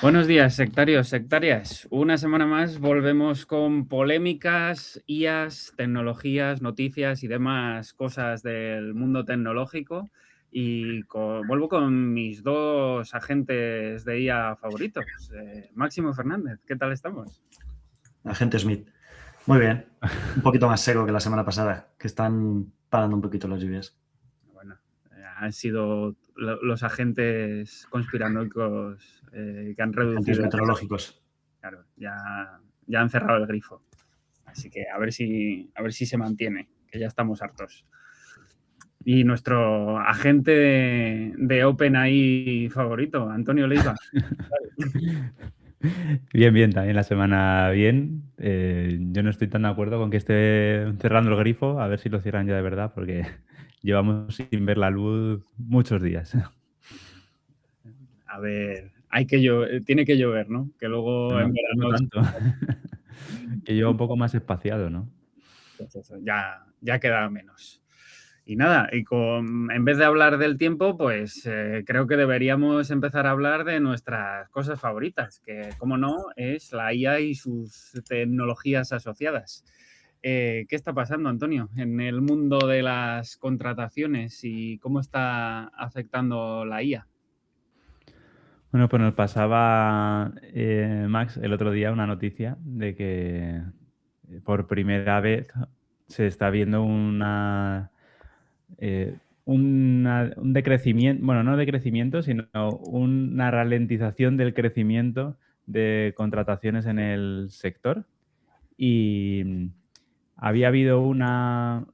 Buenos días, sectarios, sectarias. Una semana más volvemos con polémicas, IAs, tecnologías, noticias y demás cosas del mundo tecnológico. Y vuelvo con mis dos agentes de IA favoritos. Máximo Fernández, ¿qué tal estamos? Agente Smith. Muy bien. Un poquito más seco que la semana pasada, que están parando un poquito las lluvias. Bueno, han sido los agentes conspiranoicos que han Agentes reducido. meteorológicos. Claro, ya han cerrado el grifo. Así que a ver si se mantiene, que ya estamos hartos. Y nuestro agente de OpenAI favorito, Antonio Leiva. Bien, bien, también la semana bien. Yo no estoy tan de acuerdo con que esté cerrando el grifo, a ver si lo cierran ya de verdad, porque llevamos sin ver la luz muchos días. A ver, tiene que llover, ¿no? Que luego en No verano tanto. Que lleva un poco más espaciado, ¿no? pues eso, ya queda menos. Y nada, en vez de hablar del tiempo, pues creo que deberíamos empezar a hablar de nuestras cosas favoritas, que como no, es la IA y sus tecnologías asociadas. ¿Qué está pasando, Antonio, en el mundo de las contrataciones y cómo está afectando la IA? Bueno, pues nos pasaba, Max, el otro día una noticia de que por primera vez se está viendo un decrecimiento, bueno, no decrecimiento, sino una ralentización del crecimiento de contrataciones en el sector. Y había habido una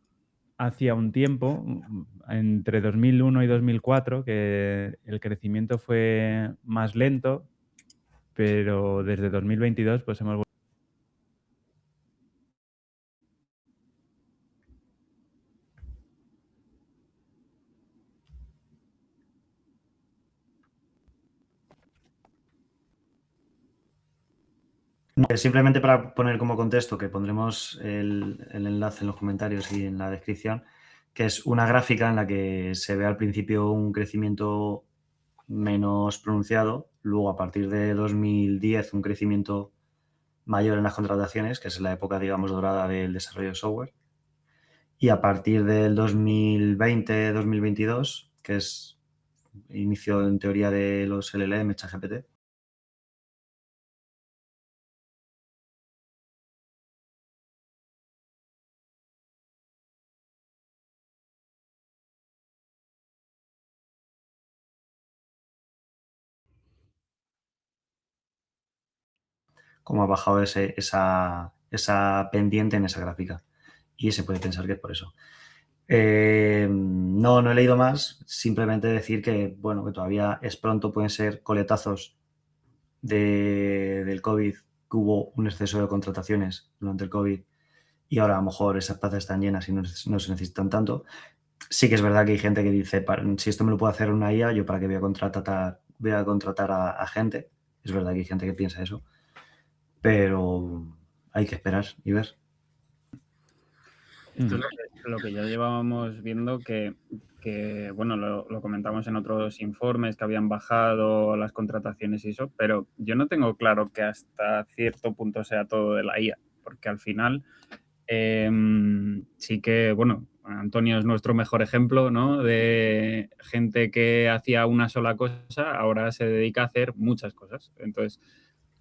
hacía un tiempo, entre 2001 y 2004, que el crecimiento fue más lento, pero desde 2022 pues hemos Simplemente para poner como contexto, que pondremos el enlace en los comentarios y en la descripción, que es una gráfica en la que se ve al principio un crecimiento menos pronunciado, luego a partir de 2010 un crecimiento mayor en las contrataciones, que es la época, digamos, dorada del desarrollo de software. Y a partir del 2020-2022, que es inicio en teoría de los LLM, ChatGPT, como ha bajado esa pendiente en esa gráfica. Y se puede pensar que es por eso. No he leído más, simplemente decir que, bueno, que todavía es pronto, pueden ser coletazos del COVID, que hubo un exceso de contrataciones durante el COVID y ahora a lo mejor esas plazas están llenas y no se necesitan tanto. Sí que es verdad que hay gente que dice, si esto me lo puede hacer una IA, yo para qué voy a contratar a gente. Es verdad que hay gente que piensa eso, pero hay que esperar y ver. Esto es lo que ya llevábamos viendo bueno, lo comentamos en otros informes que habían bajado las contrataciones y eso, pero yo no tengo claro que hasta cierto punto sea todo de la IA, porque al final sí que, bueno, Antonio es nuestro mejor ejemplo, ¿no? De gente que hacía una sola cosa, ahora se dedica a hacer muchas cosas. Entonces,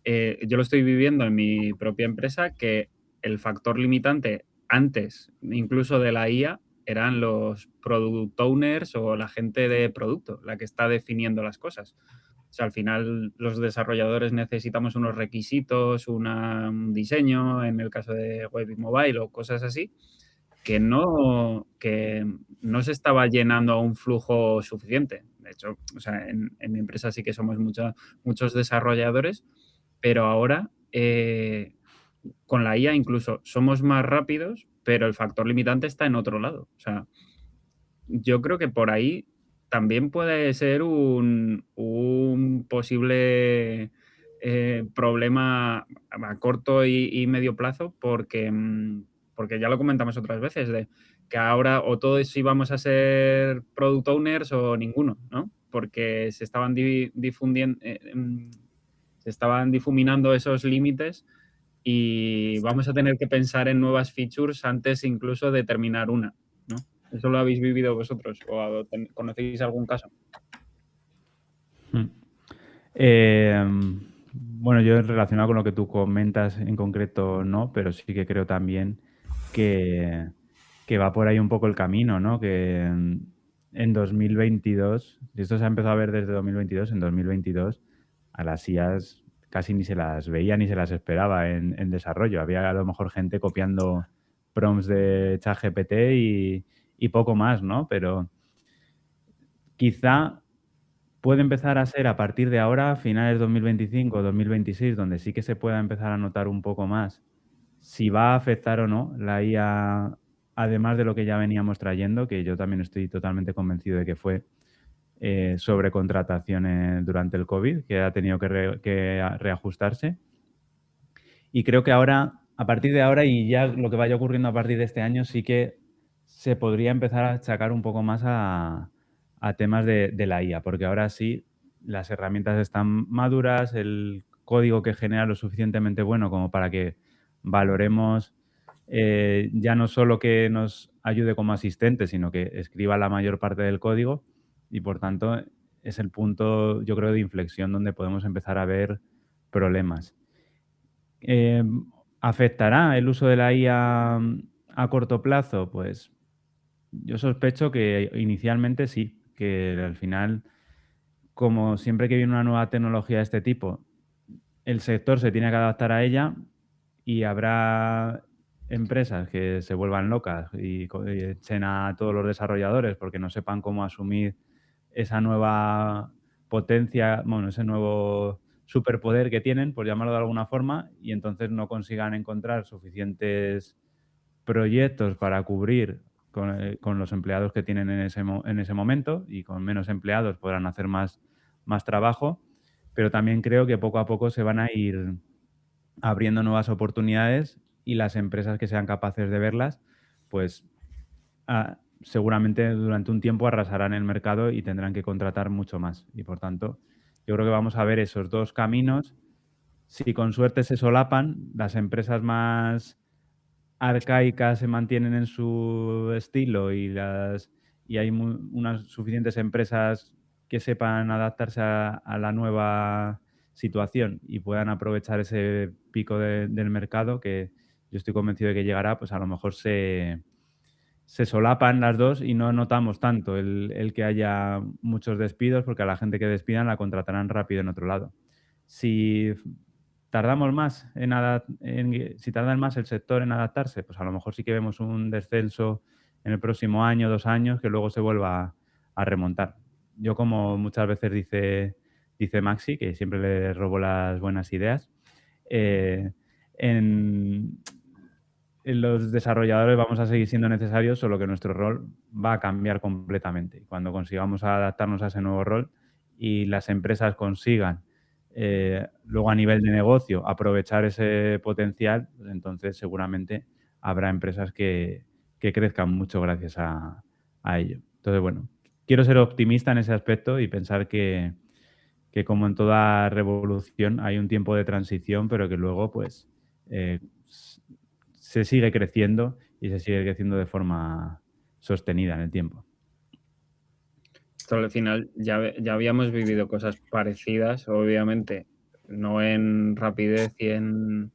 yo lo estoy viviendo en mi propia empresa, que el factor limitante antes, incluso de la IA, eran los product owners o la gente de producto, la que está definiendo las cosas. O sea, al final los desarrolladores necesitamos unos requisitos, un diseño, en el caso de web y mobile o cosas así, que no se estaba llenando a un flujo suficiente. De hecho, o sea, en mi empresa sí que somos muchos desarrolladores, pero ahora con la IA incluso somos más rápidos, pero el factor limitante está en otro lado. O sea, yo creo que por ahí también puede ser un posible problema a corto y medio plazo, porque ya lo comentamos otras veces, de que ahora o todos íbamos a ser product owners o ninguno, ¿no? Porque se estaban difundiendo, Se estaban difuminando esos límites y vamos a tener que pensar en nuevas features antes incluso de terminar una, ¿no? ¿Eso lo habéis vivido vosotros o conocéis algún caso? Bueno, yo relacionado con lo que tú comentas en concreto no, pero sí que creo también que, que va por ahí un poco el camino, ¿no? Que en 2022, y esto se ha empezado a ver desde 2022, en 2022 a las IAs casi ni se las veía ni se las esperaba en desarrollo. Había a lo mejor gente copiando prompts de ChatGPT y poco más, ¿no? Pero quizá puede empezar a ser a partir de ahora, finales 2025 o 2026, donde sí que se pueda empezar a notar un poco más si va a afectar o no la IA, además de lo que ya veníamos trayendo, que yo también estoy totalmente convencido de que fue sobrecontratación durante el COVID, que ha tenido que reajustarse. Y creo que ahora, a partir de ahora y ya lo que vaya ocurriendo a partir de este año, sí que se podría empezar a achacar un poco más a temas de la IA, porque ahora sí las herramientas están maduras, el código que genera lo suficientemente bueno como para que valoremos ya no solo que nos ayude como asistente, sino que escriba la mayor parte del código y por tanto es el punto, yo creo, de inflexión donde podemos empezar a ver problemas. ¿Afectará el uso de la IA a corto plazo? Pues yo sospecho que inicialmente sí, que al final, como siempre que viene una nueva tecnología de este tipo, el sector se tiene que adaptar a ella y habrá empresas que se vuelvan locas y echen a todos los desarrolladores porque no sepan cómo asumir esa nueva potencia, bueno, ese nuevo superpoder que tienen, por llamarlo de alguna forma, y entonces no consigan encontrar suficientes proyectos para cubrir con los empleados que tienen en ese momento, y con menos empleados podrán hacer más trabajo, pero también creo que poco a poco se van a ir abriendo nuevas oportunidades y las empresas que sean capaces de verlas, pues seguramente durante un tiempo arrasarán el mercado y tendrán que contratar mucho más. Y por tanto, yo creo que vamos a ver esos dos caminos. Si con suerte se solapan, las empresas más arcaicas se mantienen en su estilo y hay unas suficientes empresas que sepan adaptarse a la nueva situación y puedan aprovechar ese pico del mercado que yo estoy convencido de que llegará, pues a lo mejor se solapan las dos y no notamos tanto el que haya muchos despidos, porque a la gente que despidan la contratarán rápido en otro lado. Si tardamos más si tarda más el sector en adaptarse, pues a lo mejor sí que vemos un descenso en el próximo año, 2 años, que luego se vuelva a remontar. Yo, como muchas veces dice Maxi, que siempre le robo las buenas ideas, eh, en los desarrolladores vamos a seguir siendo necesarios, solo que nuestro rol va a cambiar completamente. Y cuando consigamos adaptarnos a ese nuevo rol y las empresas consigan luego a nivel de negocio aprovechar ese potencial, pues entonces seguramente habrá empresas que crezcan mucho gracias a ello. Entonces, bueno, quiero ser optimista en ese aspecto y pensar que como en toda revolución hay un tiempo de transición, pero que luego pues eh, se sigue creciendo y se sigue creciendo de forma sostenida en el tiempo. Esto al final ya habíamos vivido cosas parecidas, obviamente, no en rapidez y en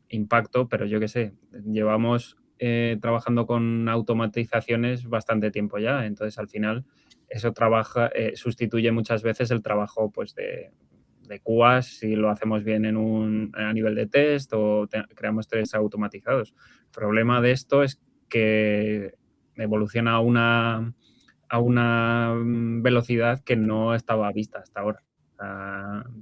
impacto, pero yo qué sé, llevamos trabajando con automatizaciones bastante tiempo ya, entonces al final eso sustituye muchas veces el trabajo pues de QAs si lo hacemos bien a nivel de test o creamos test automatizados. El problema de esto es que evoluciona a una velocidad que no estaba vista hasta ahora.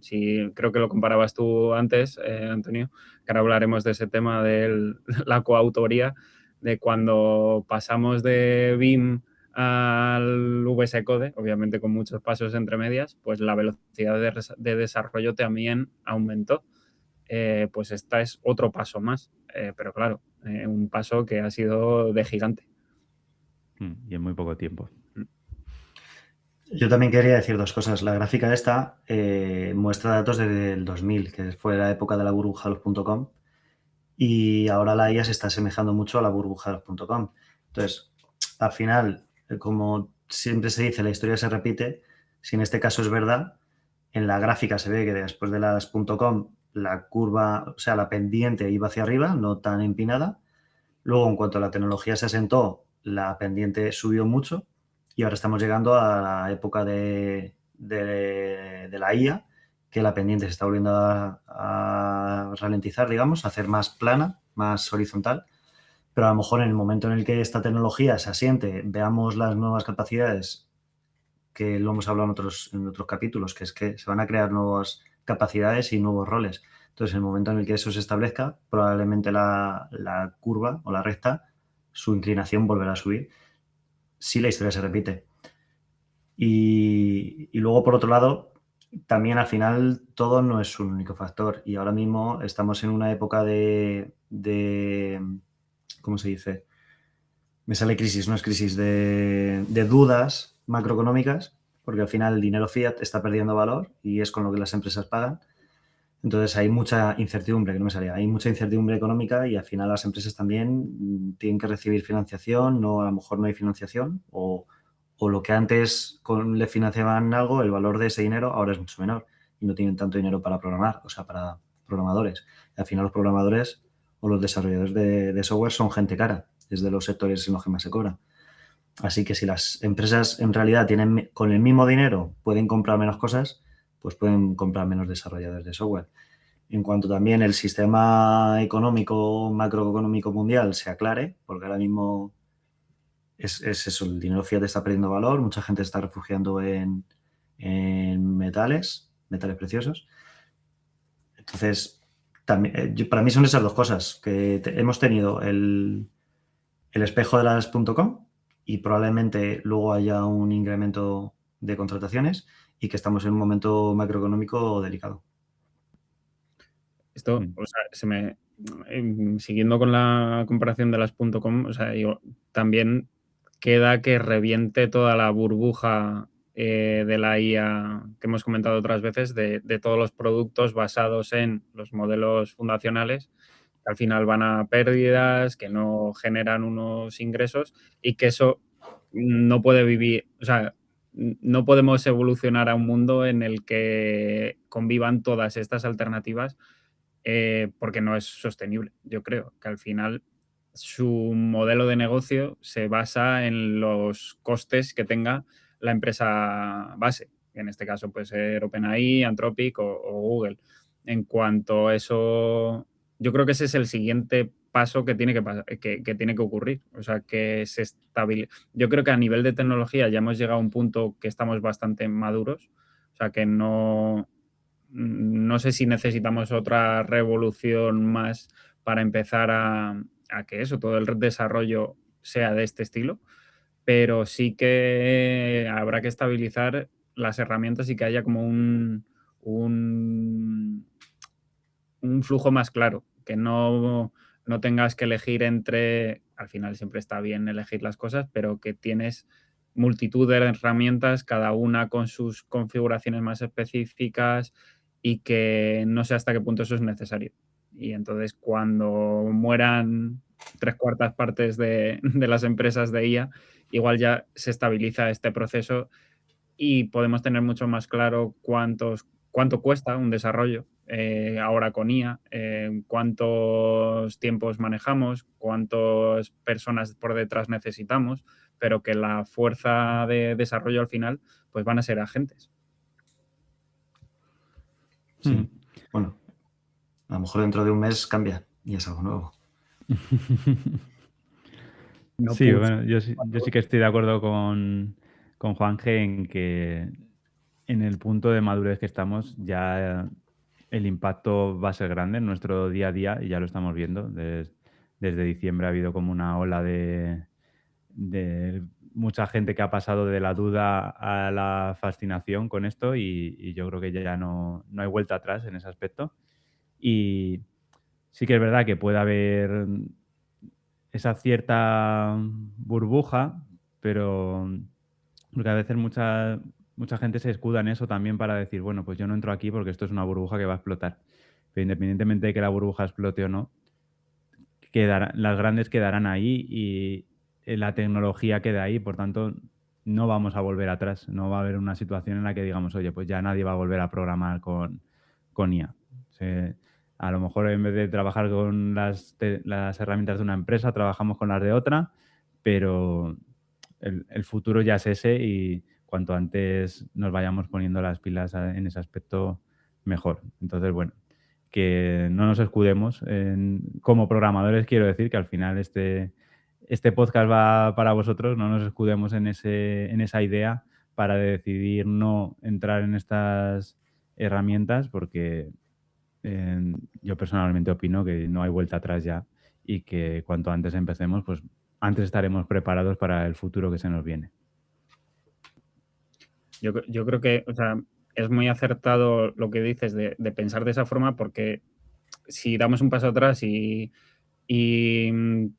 Sí, creo que lo comparabas tú antes, Antonio, que ahora hablaremos de ese tema de la coautoría, de cuando pasamos de BIM al VS Code, obviamente con muchos pasos entre medias, pues la velocidad de desarrollo también aumentó. Pues esta es otro paso más, pero claro, un paso que ha sido de gigante. Y en muy poco tiempo. Yo también quería decir dos cosas. La gráfica esta muestra datos desde el 2000, que fue la época de la burbuja de los .com, y ahora la IA se está asemejando mucho a la burbuja de los .com. Entonces, al final, como siempre se dice, la historia se repite. Si en este caso es verdad, en la gráfica se ve que después de las .com la curva, o sea, la pendiente iba hacia arriba, no tan empinada. Luego, en cuanto la tecnología se asentó, la pendiente subió mucho y ahora estamos llegando a la época de la IA, que la pendiente se está volviendo a ralentizar, digamos, a hacer más plana, más horizontal. Pero a lo mejor en el momento en el que esta tecnología se asiente, veamos las nuevas capacidades, que lo hemos hablado en otros capítulos, que es que se van a crear nuevas capacidades y nuevos roles. Entonces, en el momento en el que eso se establezca, probablemente la curva o la recta, su inclinación volverá a subir si la historia se repite. Y luego, por otro lado, también al final todo no es un único factor. Y ahora mismo estamos en una época de ¿cómo se dice? Me sale crisis, no es crisis, de dudas macroeconómicas, porque al final el dinero fiat está perdiendo valor y es con lo que las empresas pagan. Entonces hay mucha incertidumbre, que no me salía, hay mucha incertidumbre económica y al final las empresas también tienen que recibir financiación, no, a lo mejor no hay financiación o lo que antes le financiaban algo, el valor de ese dinero ahora es mucho menor y no tienen tanto dinero para programar, o sea, para programadores. Y al final los programadores o los desarrolladores de software son gente cara, es de los sectores en los que más se cobra. Así que si las empresas en realidad tienen con el mismo dinero pueden comprar menos cosas, pues pueden comprar menos desarrolladores de software. En cuanto también el sistema económico, macroeconómico mundial se aclare, porque ahora mismo es eso, el dinero fiat está perdiendo valor, mucha gente está refugiando en metales preciosos. Entonces, también, para mí son esas dos cosas, que hemos tenido el espejo de las .com y probablemente luego haya un incremento de contrataciones y que estamos en un momento macroeconómico delicado. Esto, o sea, siguiendo con la comparación de las .com, o sea, también queda que reviente toda la burbuja de la IA que hemos comentado otras veces, de todos los productos basados en los modelos fundacionales, que al final van a pérdidas, que no generan unos ingresos y que eso no puede vivir, o sea, no podemos evolucionar a un mundo en el que convivan todas estas alternativas porque no es sostenible. Yo creo que al final su modelo de negocio se basa en los costes que tenga la empresa base. En este caso puede ser OpenAI, Anthropic o Google. En cuanto a eso, yo creo que ese es el siguiente paso que tiene que tiene que ocurrir. O sea, que se estabilice. Yo creo que a nivel de tecnología ya hemos llegado a un punto que estamos bastante maduros. O sea, que no sé si necesitamos otra revolución más para empezar a que eso, todo el desarrollo sea de este estilo, pero sí que habrá que estabilizar las herramientas y que haya como un flujo más claro, que no tengas que elegir entre, al final siempre está bien elegir las cosas, pero que tienes multitud de herramientas, cada una con sus configuraciones más específicas y que no sé hasta qué punto eso es necesario. Y entonces cuando mueran 3/4 partes de las empresas de IA, igual ya se estabiliza este proceso y podemos tener mucho más claro cuánto cuesta un desarrollo ahora con IA, cuántos tiempos manejamos, cuántas personas por detrás necesitamos, pero que la fuerza de desarrollo al final pues van a ser agentes. Sí. Bueno, a lo mejor dentro de un mes cambia y es algo nuevo. No Sí, push. bueno, yo sí que estoy de acuerdo con Juanje en que en el punto de madurez que estamos ya el impacto va a ser grande en nuestro día a día y ya lo estamos viendo. Desde diciembre ha habido como una ola de mucha gente que ha pasado de la duda a la fascinación con esto y yo creo que ya no hay vuelta atrás en ese aspecto. Y sí que es verdad que puede haber esa cierta burbuja, pero Porque a veces mucha gente se escuda en eso también para decir, bueno, pues yo no entro aquí porque esto es una burbuja que va a explotar. Pero independientemente de que la burbuja explote o no, las grandes quedarán ahí y la tecnología queda ahí, por tanto, no vamos a volver atrás. No va a haber una situación en la que digamos, oye, pues ya nadie va a volver a programar con IA. A lo mejor en vez de trabajar con las herramientas de una empresa, trabajamos con las de otra, pero el futuro ya es ese y cuanto antes nos vayamos poniendo las pilas en ese aspecto, mejor. Entonces, bueno, que no nos escudemos como programadores, quiero decir que al final este podcast va para vosotros, no nos escudemos en esa idea para decidir no entrar en estas herramientas porque yo personalmente opino que no hay vuelta atrás ya y que cuanto antes empecemos, pues antes estaremos preparados para el futuro que se nos viene. Yo creo que, o sea, es muy acertado lo que dices de pensar de esa forma, porque si damos un paso atrás y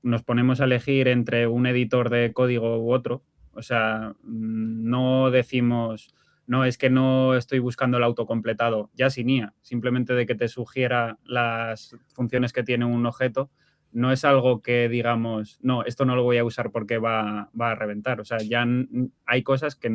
nos ponemos a elegir entre un editor de código u otro, o sea, no decimos, no, es que no estoy buscando el autocompletado, ya sin IA, simplemente de que te sugiera las funciones que tiene un objeto, no es algo que digamos, no, esto no lo voy a usar porque va a reventar. O sea, ya hay cosas que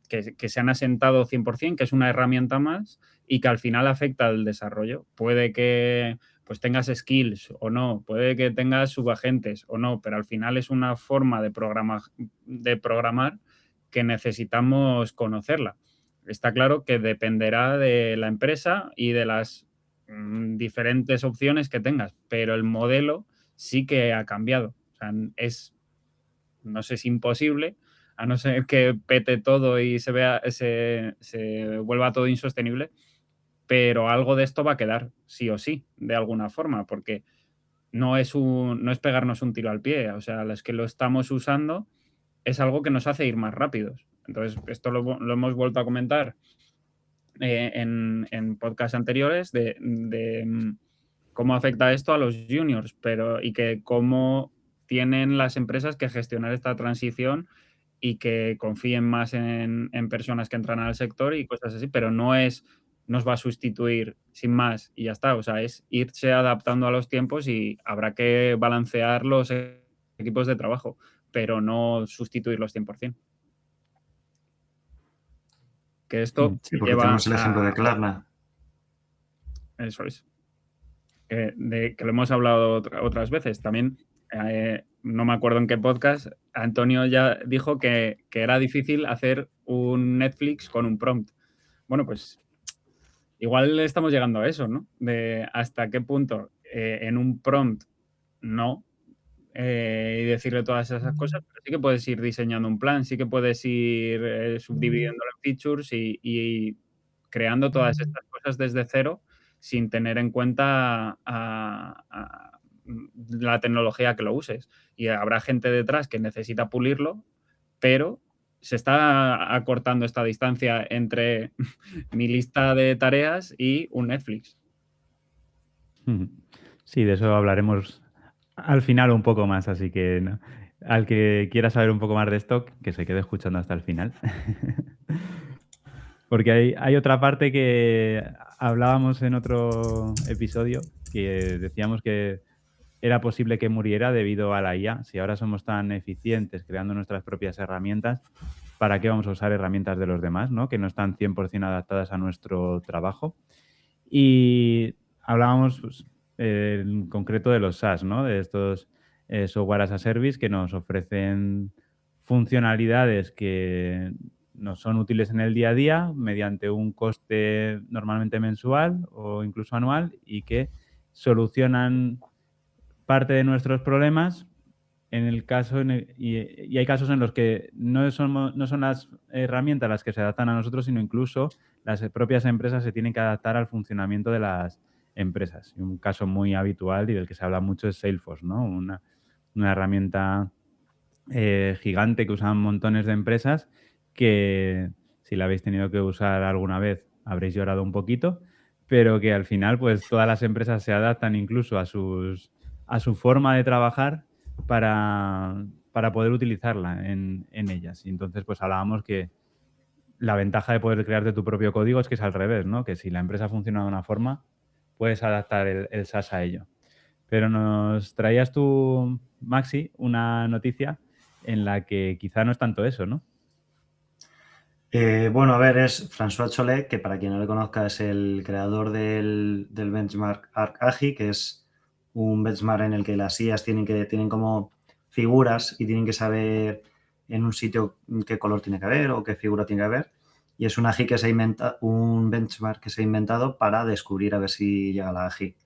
que se han asentado 100%, que es una herramienta más y que al final afecta al desarrollo. Puede que pues tengas skills o no, puede que tengas subagentes o no, pero al final es una forma de programar que necesitamos conocerla. Está claro que dependerá de la empresa y de las diferentes opciones que tengas, pero el modelo sí que ha cambiado. O sea, no sé si imposible, a no ser que pete todo y se vuelva todo insostenible, pero algo de esto va a quedar, sí o sí, de alguna forma, porque no es pegarnos un tiro al pie. O sea, los que lo estamos usando es algo que nos hace ir más rápidos. Entonces, esto lo hemos vuelto a comentar en podcasts anteriores de cómo afecta esto a los juniors, y que cómo tienen las empresas que gestionar esta transición y que confíen más en personas que entran al sector y cosas así, pero no nos va a sustituir sin más y ya está. O sea, es irse adaptando a los tiempos y habrá que balancear los equipos de trabajo, pero no sustituirlos 100%. Que esto Sí, porque lleva tenemos el ejemplo de Klarna. Eso es. Que lo hemos hablado otras veces. También, no me acuerdo en qué podcast, Antonio ya dijo que era difícil hacer un Netflix con un prompt. Bueno, pues igual estamos llegando a eso, ¿no? De hasta qué punto en un prompt no, y decirle todas esas cosas, pero sí que puedes ir diseñando un plan, sí que puedes ir subdividiéndolo en features y creando todas estas cosas desde cero sin tener en cuenta la tecnología que lo uses. Y habrá gente detrás que necesita pulirlo, pero se está acortando esta distancia entre mi lista de tareas y un Netflix. Sí, de eso hablaremos al final un poco más, así que ¿no? Al que quiera saber un poco más de esto, que se quede escuchando hasta el final. Porque hay otra parte que hablábamos en otro episodio, que decíamos que era posible que muriera debido a la IA. Si ahora somos tan eficientes creando nuestras propias herramientas, ¿para qué vamos a usar herramientas de los demás, ¿no? Que no están 100% adaptadas a nuestro trabajo? Y hablábamos pues, en concreto de los SaaS, ¿no? De estos software as a service que nos ofrecen funcionalidades que nos son útiles en el día a día mediante un coste normalmente mensual o incluso anual y que solucionan parte de nuestros problemas en el caso y hay casos en los que no son las herramientas las que se adaptan a nosotros, sino incluso las propias empresas se tienen que adaptar al funcionamiento de las empresas. Y un caso muy habitual y del que se habla mucho es Salesforce, ¿no? Una herramienta gigante que usan montones de empresas que si la habéis tenido que usar alguna vez habréis llorado un poquito, pero que al final pues todas las empresas se adaptan incluso a su forma de trabajar para para poder utilizarla en ellas. Y entonces, pues hablábamos que la ventaja de poder crearte tu propio código es que es al revés, ¿no? Que si la empresa funciona de una forma, puedes adaptar el SaaS a ello. Pero nos traías tú, Maxi, una noticia en la que quizá no es tanto eso, ¿no? Bueno, a ver, es François Chollet, que para quien no le conozca es el creador del benchmark ArcAgi, que es un benchmark en el que las IAs tienen como figuras y tienen que saber en un sitio qué color tiene que haber o qué figura tiene que haber. Y es un AGI que se ha inventado, un benchmark que se ha inventado para descubrir a ver si llega la AGI.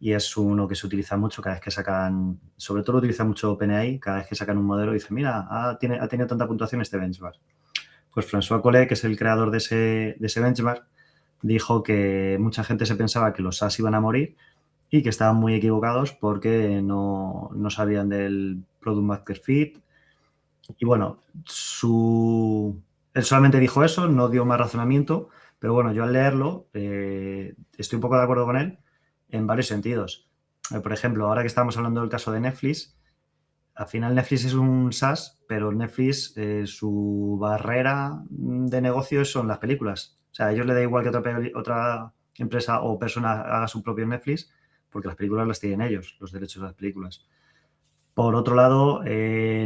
Y es uno que se utiliza mucho cada vez que sacan, sobre todo lo utiliza mucho OpenAI, cada vez que sacan un modelo y dice, mira, ha tenido tanta puntuación este benchmark. Pues François Collet, que es el creador de ese benchmark, dijo que mucha gente se pensaba que los SaaS iban a morir y que estaban muy equivocados porque no sabían del Product Market Fit. Y bueno, él solamente dijo eso, no dio más razonamiento, pero bueno, yo al leerlo estoy un poco de acuerdo con él en varios sentidos. Por ejemplo, ahora que estamos hablando del caso de Netflix, al final Netflix es un SaaS, pero Netflix, su barrera de negocio son las películas. O sea, a ellos les da igual que otra empresa o persona haga su propio Netflix, porque las películas las tienen ellos, los derechos de las películas. Por otro lado,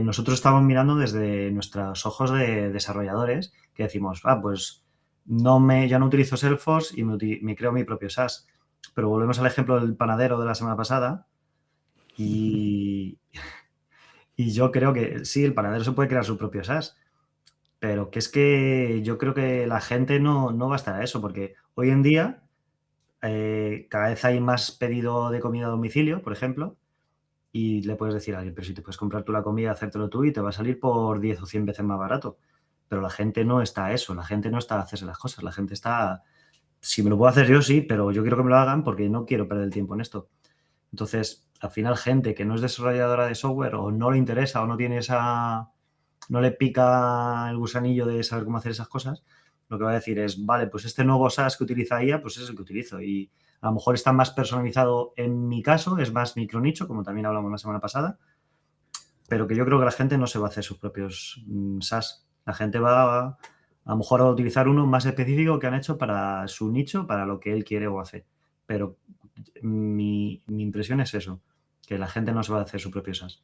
nosotros estamos mirando desde nuestros ojos de desarrolladores, que decimos, pues ya no utilizo Salesforce y me creo mi propio SaaS. Pero volvemos al ejemplo del panadero de la semana pasada y yo creo que sí, el panadero se puede crear su propio SaaS, pero que es que yo creo que la gente no va a estar a eso, porque hoy en día cada vez hay más pedido de comida a domicilio, por ejemplo, y le puedes decir a alguien, pero si te puedes comprar tú la comida, hacértelo tú y te va a salir por 10 o 100 veces más barato. Pero la gente no está a eso, la gente no está a hacerse las cosas, la gente está, si me lo puedo hacer yo, sí, pero yo quiero que me lo hagan porque no quiero perder el tiempo en esto. Entonces, al final, gente que no es desarrolladora de software o no le interesa o no tiene no le pica el gusanillo de saber cómo hacer esas cosas, lo que va a decir es, vale, pues este nuevo SaaS que utiliza IA, pues es el que utilizo. Y a lo mejor está más personalizado en mi caso, es más micronicho, como también hablamos la semana pasada, pero que yo creo que la gente no se va a hacer sus propios SaaS. La gente va a lo mejor a utilizar uno más específico que han hecho para su nicho, para lo que él quiere o hace. Pero mi impresión es eso, que la gente no se va a hacer su propio SaaS.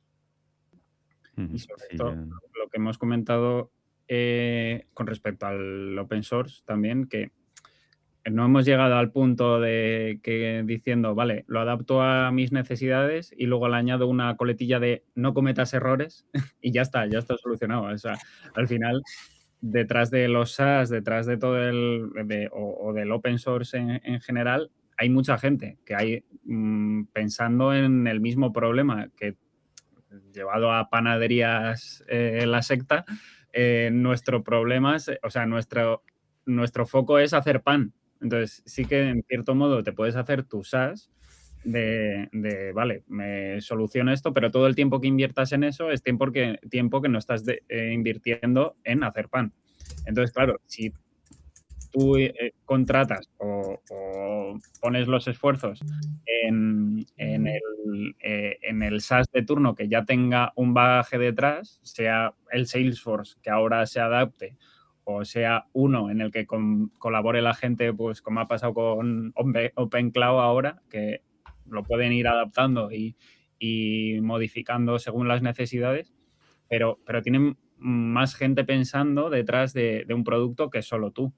Y sobre todo, lo que hemos comentado con respecto al open source también, que no hemos llegado al punto de que diciendo, vale, lo adapto a mis necesidades y luego le añado una coletilla de no cometas errores y ya está solucionado. O sea, al final, detrás de los SaaS, detrás de todo o del open source en general, hay mucha gente que hay pensando en el mismo problema que llevado a panaderías la secta, nuestro problema es, o sea, nuestro foco es hacer pan. Entonces, sí que en cierto modo te puedes hacer tu SaaS vale, me soluciono esto, pero todo el tiempo que inviertas en eso es tiempo que no estás invirtiendo en hacer pan. Entonces, claro, si tú contratas o pones los esfuerzos en el SaaS de turno que ya tenga un bagaje detrás, sea el Salesforce que ahora se adapte o sea uno en el que colabore la gente, pues como ha pasado con OpenCloud ahora, que lo pueden ir adaptando y modificando según las necesidades, pero tienen más gente pensando detrás de un producto que solo tú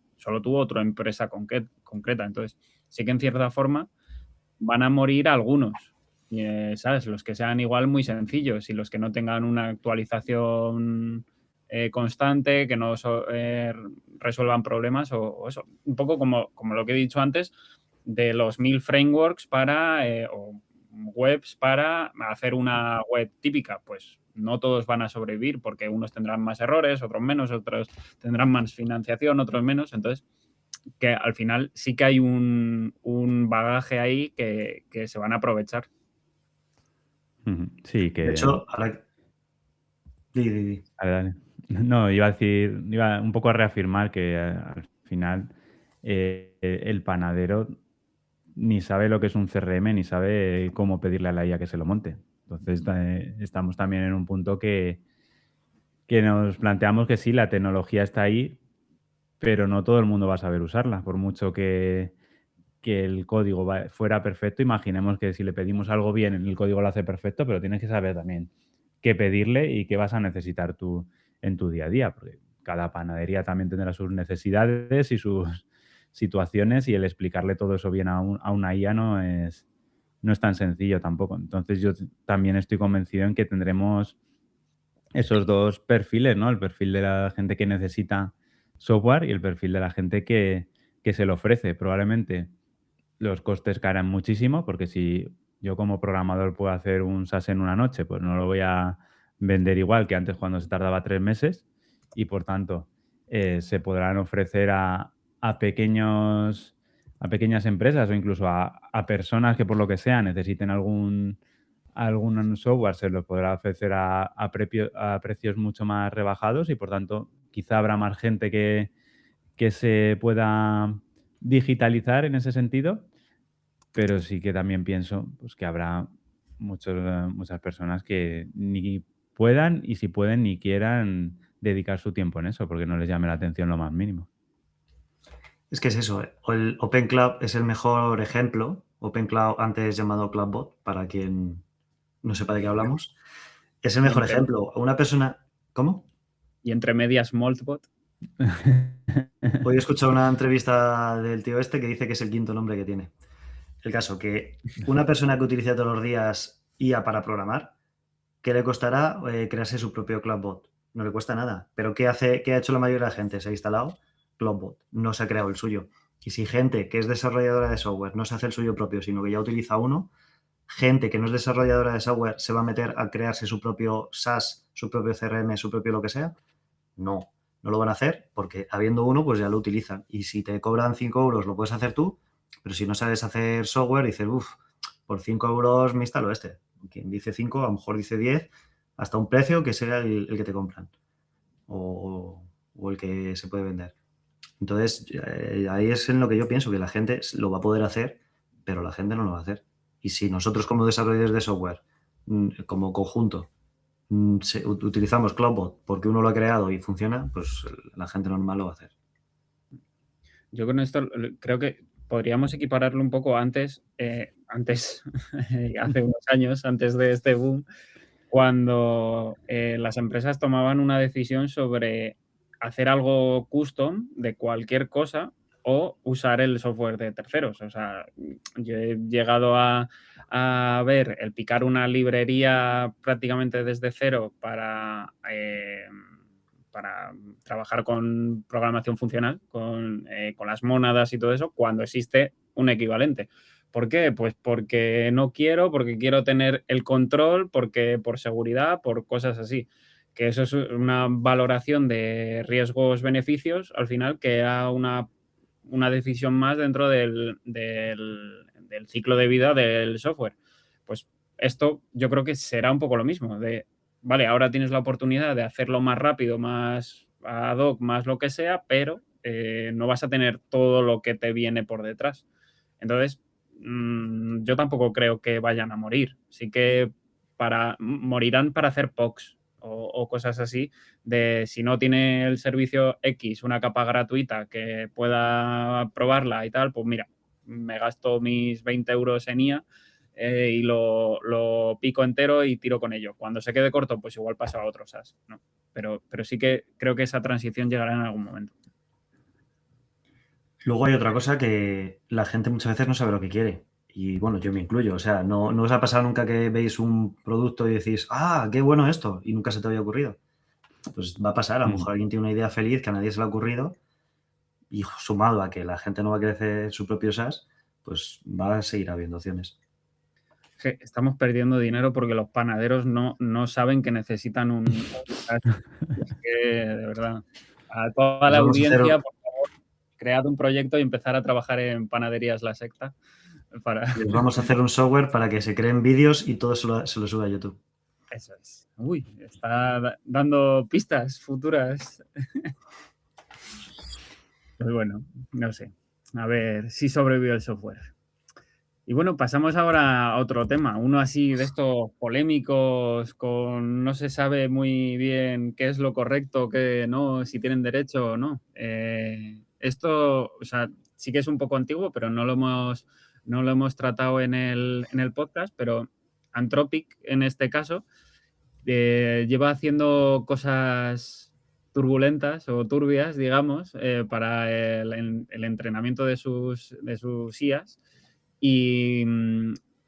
otra empresa concreta. Entonces, sí que en cierta forma van a morir algunos, ¿sabes? Los que sean igual muy sencillos y los que no tengan una actualización constante, que no resuelvan problemas o eso. Un poco como lo que he dicho antes de los 1000 frameworks o webs para hacer una web típica. Pues no todos van a sobrevivir porque unos tendrán más errores, otros menos, otros tendrán más financiación, otros menos. Entonces, que al final sí que hay un bagaje ahí que se van a aprovechar. Sí, que... De hecho, ahora... Di. Dale. No, iba un poco a reafirmar que al final el panadero ni sabe lo que es un CRM, ni sabe cómo pedirle a la IA que se lo monte. Entonces, estamos también en un punto que nos planteamos que sí, la tecnología está ahí, pero no todo el mundo va a saber usarla. Por mucho que el código fuera perfecto, imaginemos que si le pedimos algo bien, el código lo hace perfecto, pero tienes que saber también qué pedirle y qué vas a necesitar tú en tu día a día, porque cada panadería también tendrá sus necesidades y sus situaciones, y el explicarle todo eso bien a una IA no es tan sencillo tampoco. Entonces yo también estoy convencido en que tendremos esos dos perfiles, ¿no? El perfil de la gente que necesita software y el perfil de la gente que se lo ofrece. Probablemente los costes caerán muchísimo, porque si yo como programador puedo hacer un SaaS en una noche, pues no lo voy a vender igual que antes, cuando se tardaba 3 meses, y por tanto, se podrán ofrecer a pequeños a pequeñas empresas, o incluso a personas que, por lo que sea, necesiten algún software, se los podrá ofrecer a precios mucho más rebajados, y por tanto quizá habrá más gente que se pueda digitalizar en ese sentido, pero sí que también pienso, pues, que habrá muchas personas que ni puedan, y si pueden, ni quieran dedicar su tiempo en eso, porque no les llame la atención lo más mínimo. Es que es eso, el Open Cloud es el mejor ejemplo. Open Cloud, antes llamado CloudBot, para quien no sepa de qué hablamos, es el Y mejor ejemplo. Una persona... ¿Cómo? Y entre medias Moltbot. Hoy he escuchado una entrevista del tío este que dice que es el quinto nombre que tiene. El caso, que una persona que utilice todos los días IA para programar, ¿qué le costará crearse su propio CloudBot? No le cuesta nada. Pero ¿qué ha hecho la mayoría de la gente? Se ha instalado CloudBot, no se ha creado el suyo. Y si gente que es desarrolladora de software no se hace el suyo propio, sino que ya utiliza uno, gente que no es desarrolladora de software se va a meter a crearse su propio SaaS, su propio CRM, su propio lo que sea. No lo van a hacer, porque habiendo uno, pues ya lo utilizan. Y si te cobran 5 euros, lo puedes hacer tú, pero si no sabes hacer software, dices, por 5 euros me instalo este. Quien dice 5, a lo mejor dice 10, hasta un precio que sea el que te compran o el que se puede vender. Entonces, ahí es en lo que yo pienso, que la gente lo va a poder hacer, pero la gente no lo va a hacer. Y si nosotros, como desarrolladores de software, como conjunto, utilizamos CloudBot porque uno lo ha creado y funciona, pues la gente normal lo va a hacer. Yo con esto creo que podríamos equipararlo un poco antes, hace unos años, antes de este boom, cuando las empresas tomaban una decisión sobre hacer algo custom de cualquier cosa o usar el software de terceros. O sea, yo he llegado a ver el picar una librería prácticamente desde cero para trabajar con programación funcional, con las mónadas y todo eso, cuando existe un equivalente. ¿Por qué? Pues porque no quiero, porque quiero tener el control, porque por seguridad, por cosas así. Que eso es una valoración de riesgos-beneficios, al final, que era una decisión más dentro del ciclo de vida del software. Pues esto yo creo que será un poco lo mismo, vale, ahora tienes la oportunidad de hacerlo más rápido, más ad hoc, más lo que sea, pero no vas a tener todo lo que te viene por detrás. Entonces, yo tampoco creo que vayan a morir. Sí que morirán para hacer POCs o cosas así, de si no tiene el servicio X una capa gratuita que pueda probarla y tal, pues mira, me gasto mis 20 euros en IA y lo pico entero y tiro con ello. Cuando se quede corto, pues igual pasa a otro SaaS, ¿no? Pero sí que creo que esa transición llegará en algún momento. Luego hay otra cosa, que la gente muchas veces no sabe lo que quiere. Y bueno, yo me incluyo. O sea, no os ha pasado nunca que veis un producto y decís, qué bueno esto, y nunca se te había ocurrido. Pues va a pasar. A lo mejor alguien tiene una idea feliz que a nadie se le ha ocurrido, y sumado a que la gente no va a querer hacer su propio SaaS, pues va a seguir habiendo opciones. Estamos perdiendo dinero porque los panaderos no saben que necesitan un SaaS. Es que, de verdad, a toda la audiencia, por favor, cread un proyecto y empezar a trabajar en Panaderías La Secta. Les vamos a hacer un software para que se creen vídeos y todo se lo sube a YouTube. Eso es. Uy, está dando pistas futuras. Pues bueno, no sé. A ver si sobrevive el software. Y bueno, pasamos ahora a otro tema, uno así de estos polémicos, con no se sabe muy bien qué es lo correcto, qué no, si tienen derecho o no. Esto, o sea, sí que es un poco antiguo, pero no lo hemos tratado en el podcast, pero Anthropic, en este caso, lleva haciendo cosas turbulentas o turbias, digamos, para el entrenamiento de sus IAs. Y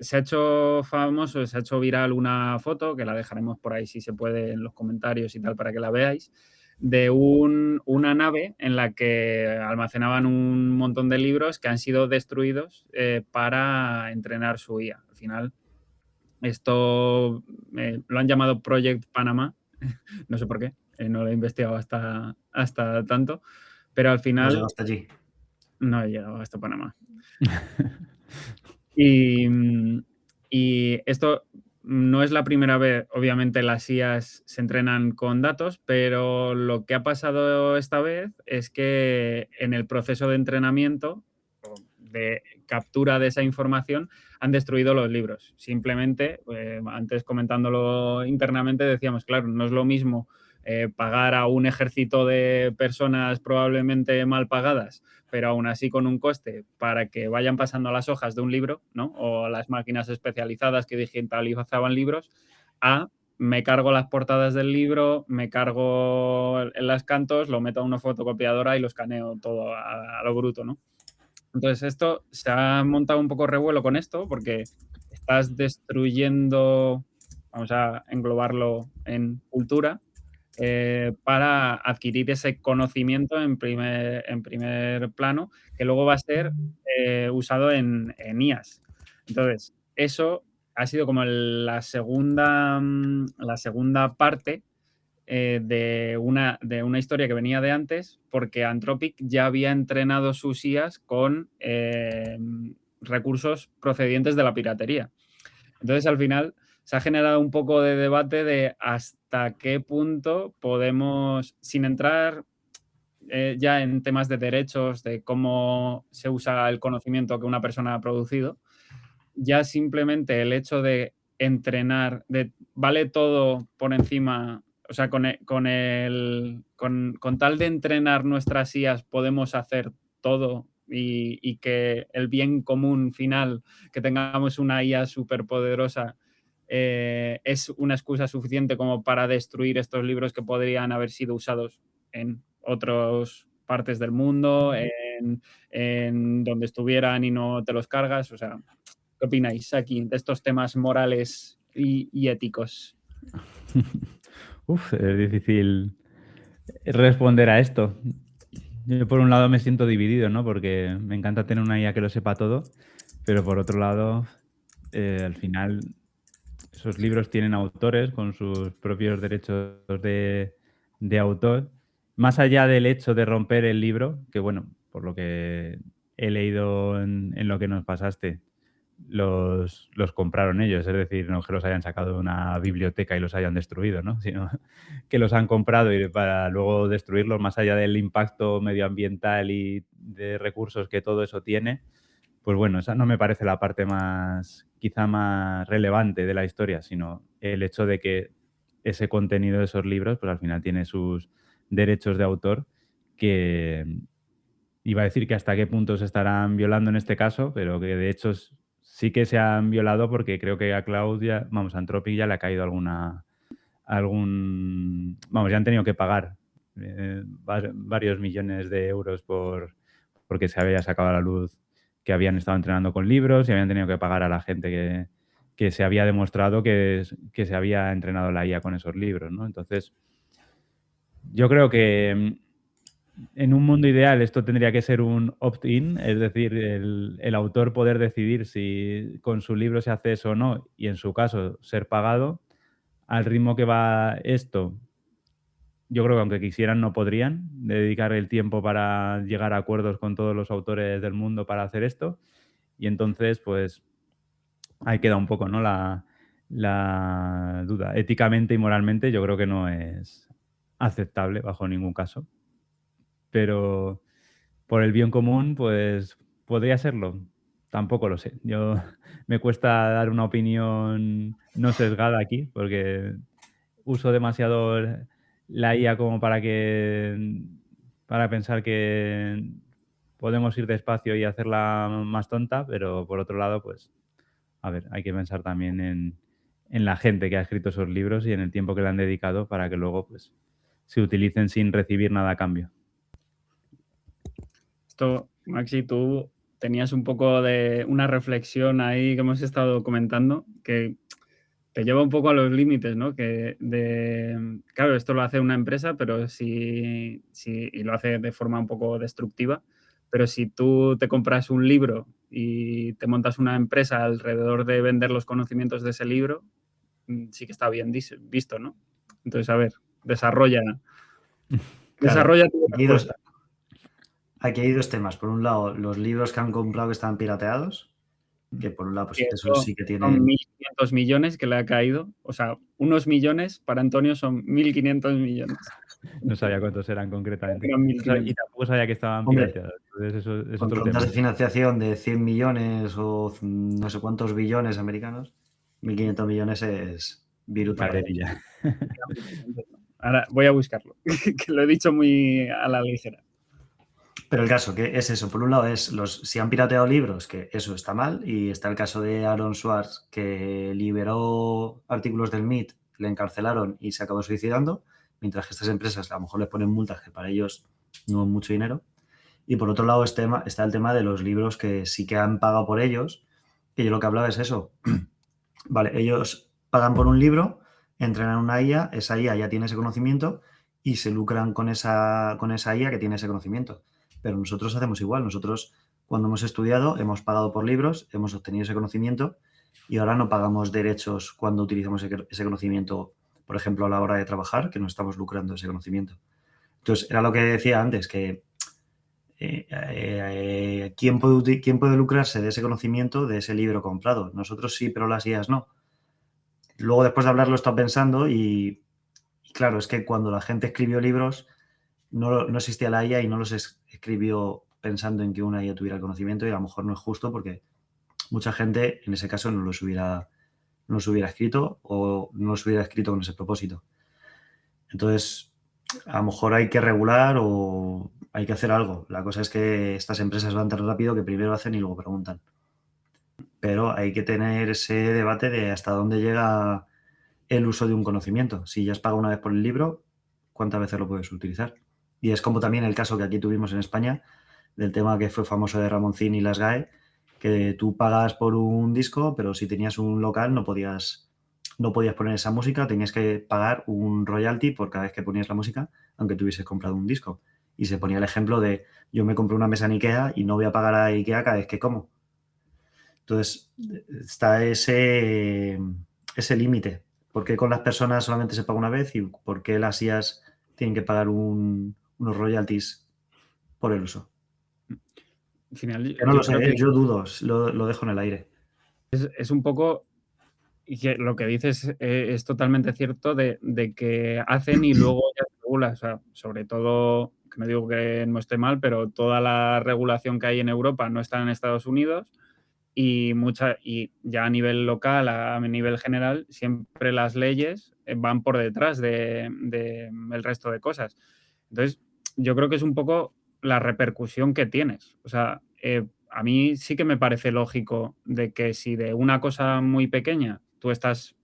se ha hecho famoso, se ha hecho viral una foto, que la dejaremos por ahí si se puede en los comentarios y tal para que la veáis, de una nave en la que almacenaban un montón de libros que han sido destruidos para entrenar su IA. Al final, esto lo han llamado Project Panama, no sé por qué, no lo he investigado hasta tanto, pero al No final llegó hasta allí. no he llegado hasta Panamá. Y, y esto no es la primera vez, obviamente las IAs se entrenan con datos, pero lo que ha pasado esta vez es que en el proceso de entrenamiento o de captura de esa información han destruido los libros. Simplemente, antes comentándolo internamente, decíamos, claro, no es lo mismo pagar a un ejército de personas probablemente mal pagadas, pero aún así con un coste para que vayan pasando las hojas de un libro, ¿no? O las máquinas especializadas que digitalizaban libros, a me cargo las portadas del libro, me cargo las cantos, lo meto a una fotocopiadora y lo escaneo todo a lo bruto, ¿no? Entonces esto se ha montado un poco revuelo con esto porque estás destruyendo, vamos a englobarlo en cultura, para adquirir ese conocimiento en primer plano, que luego va a ser usado en IAs. Entonces, eso ha sido como la segunda parte de una historia que venía de antes, porque Anthropic ya había entrenado sus IAs con recursos procedientes de la piratería. Entonces, al final, se ha generado un poco de debate de hasta qué punto podemos, sin entrar ya en temas de derechos, de cómo se usa el conocimiento que una persona ha producido, ya simplemente el hecho de entrenar, vale todo por encima, o sea, con tal de entrenar nuestras IAs podemos hacer todo y que el bien común final, que tengamos una IA superpoderosa, es una excusa suficiente como para destruir estos libros que podrían haber sido usados en otras partes del mundo, en donde estuvieran y no te los cargas. O sea, ¿qué opináis aquí de estos temas morales y éticos? Uf, es difícil responder a esto. Yo por un lado me siento dividido, ¿no? Porque me encanta tener una IA que lo sepa todo, pero por otro lado, al final esos libros tienen autores con sus propios derechos de autor. Más allá del hecho de romper el libro, que bueno, por lo que he leído en lo que nos pasaste, los compraron ellos, es decir, no que los hayan sacado de una biblioteca y los hayan destruido, ¿no? Sino que los han comprado y para luego destruirlos, más allá del impacto medioambiental y de recursos que todo eso tiene, pues bueno, esa no me parece la parte más, quizá más relevante de la historia, sino el hecho de que ese contenido de esos libros, pues al final tiene sus derechos de autor que iba a decir que hasta qué punto se estarán violando en este caso, pero que de hecho sí que se han violado porque creo que a Claudia, vamos, a Anthropic ya le ha caído vamos, ya han tenido que pagar varios millones de euros porque se había sacado a la luz que habían estado entrenando con libros y habían tenido que pagar a la gente que se había demostrado que se había entrenado la IA con esos libros, ¿no? Entonces, yo creo que en un mundo ideal esto tendría que ser un opt-in, es decir, el autor poder decidir si con su libro se hace eso o no y en su caso ser pagado. Al ritmo que va esto, yo creo que aunque quisieran no podrían dedicar el tiempo para llegar a acuerdos con todos los autores del mundo para hacer esto. Y entonces, pues ahí queda un poco, ¿no? La duda. Éticamente y moralmente yo creo que no es aceptable bajo ningún caso. Pero por el bien común, pues podría serlo. tampoco lo sé. Yo me cuesta dar una opinión no sesgada aquí porque uso demasiado la IA como para pensar que podemos ir despacio y hacerla más tonta, pero por otro lado, pues, a ver, hay que pensar también en la gente que ha escrito esos libros y en el tiempo que le han dedicado para que luego, pues, se utilicen sin recibir nada a cambio. Esto, Maxi, tú tenías un poco de una reflexión ahí que hemos estado comentando que te lleva un poco a los límites, ¿no? Claro, esto lo hace una empresa, pero y lo hace de forma un poco destructiva, pero si tú te compras un libro y te montas una empresa alrededor de vender los conocimientos de ese libro, sí que está bien visto, ¿no? Entonces, a ver, desarrolla tu respuesta. Aquí hay dos temas. Por un lado, los libros que han comprado que están pirateados, que por un lado, pues eso sí que tiene... Son 1.500 millones que le ha caído. O sea, unos millones para Antonio son 1.500 millones. No sabía cuántos eran concretamente. Eran 1.500. Y tampoco sabía que estaban Hombre, pirateados. Entonces eso es con otro rondas tema. de financiación de 100 millones o no sé cuántos billones americanos, 1.500 millones es viruta. Calderilla. Ahora voy a buscarlo, que lo he dicho muy a la ligera. Pero el caso, que es eso, por un lado es si han pirateado libros, que eso está mal, y está el caso de Aaron Swartz, que liberó artículos del MIT, le encarcelaron y se acabó suicidando, mientras que estas empresas a lo mejor le ponen multas que para ellos no es mucho dinero. Y por otro lado está el tema de los libros que sí que han pagado por ellos, que yo lo que hablaba es eso. Vale, ellos pagan por un libro, entrenan una IA, esa IA ya tiene ese conocimiento y se lucran con esa IA que tiene ese conocimiento. Pero nosotros hacemos igual. Nosotros, cuando hemos estudiado, hemos pagado por libros, hemos obtenido ese conocimiento y ahora no pagamos derechos cuando utilizamos ese conocimiento, por ejemplo, a la hora de trabajar, que no estamos lucrando ese conocimiento. Entonces, era lo que decía antes, que ¿quién puede lucrarse de ese conocimiento, de ese libro comprado? Nosotros sí, pero las IAs no. Luego, después de hablarlo, he estado pensando y claro, es que cuando la gente escribió libros, no existía la IA y no los escribió pensando en que una IA tuviera el conocimiento y a lo mejor no es justo porque mucha gente en ese caso no los hubiera escrito o no los hubiera escrito con ese propósito. Entonces, a lo mejor hay que regular o hay que hacer algo. La cosa es que estas empresas van tan rápido que primero hacen y luego preguntan. Pero hay que tener ese debate de hasta dónde llega el uso de un conocimiento. Si ya has pagado una vez por el libro, ¿cuántas veces lo puedes utilizar? Y es como también el caso que aquí tuvimos en España del tema que fue famoso de Ramoncín y las GAE, que tú pagas por un disco, pero si tenías un local no podías poner esa música, tenías que pagar un royalty por cada vez que ponías la música, aunque tuvieses comprado un disco. Y se ponía el ejemplo de yo me compré una mesa en IKEA y no voy a pagar a IKEA cada vez que como. Entonces, está ese límite. ¿Por qué con las personas solamente se paga una vez y por qué las IAs tienen que pagar unos royalties por el uso? Al final, Yo no lo sé, yo dudo, lo dejo en el aire. Es un poco, y que lo que dices es totalmente cierto de que hacen y luego ya se regula. O sea, sobre todo, que no digo que no esté mal, pero toda la regulación que hay en Europa no está en Estados Unidos y ya a nivel local, a nivel general, siempre las leyes van por detrás del resto de cosas. Entonces, yo creo que es un poco la repercusión que tienes. O sea, a mí sí que me parece lógico de que si de una cosa muy pequeña tú estás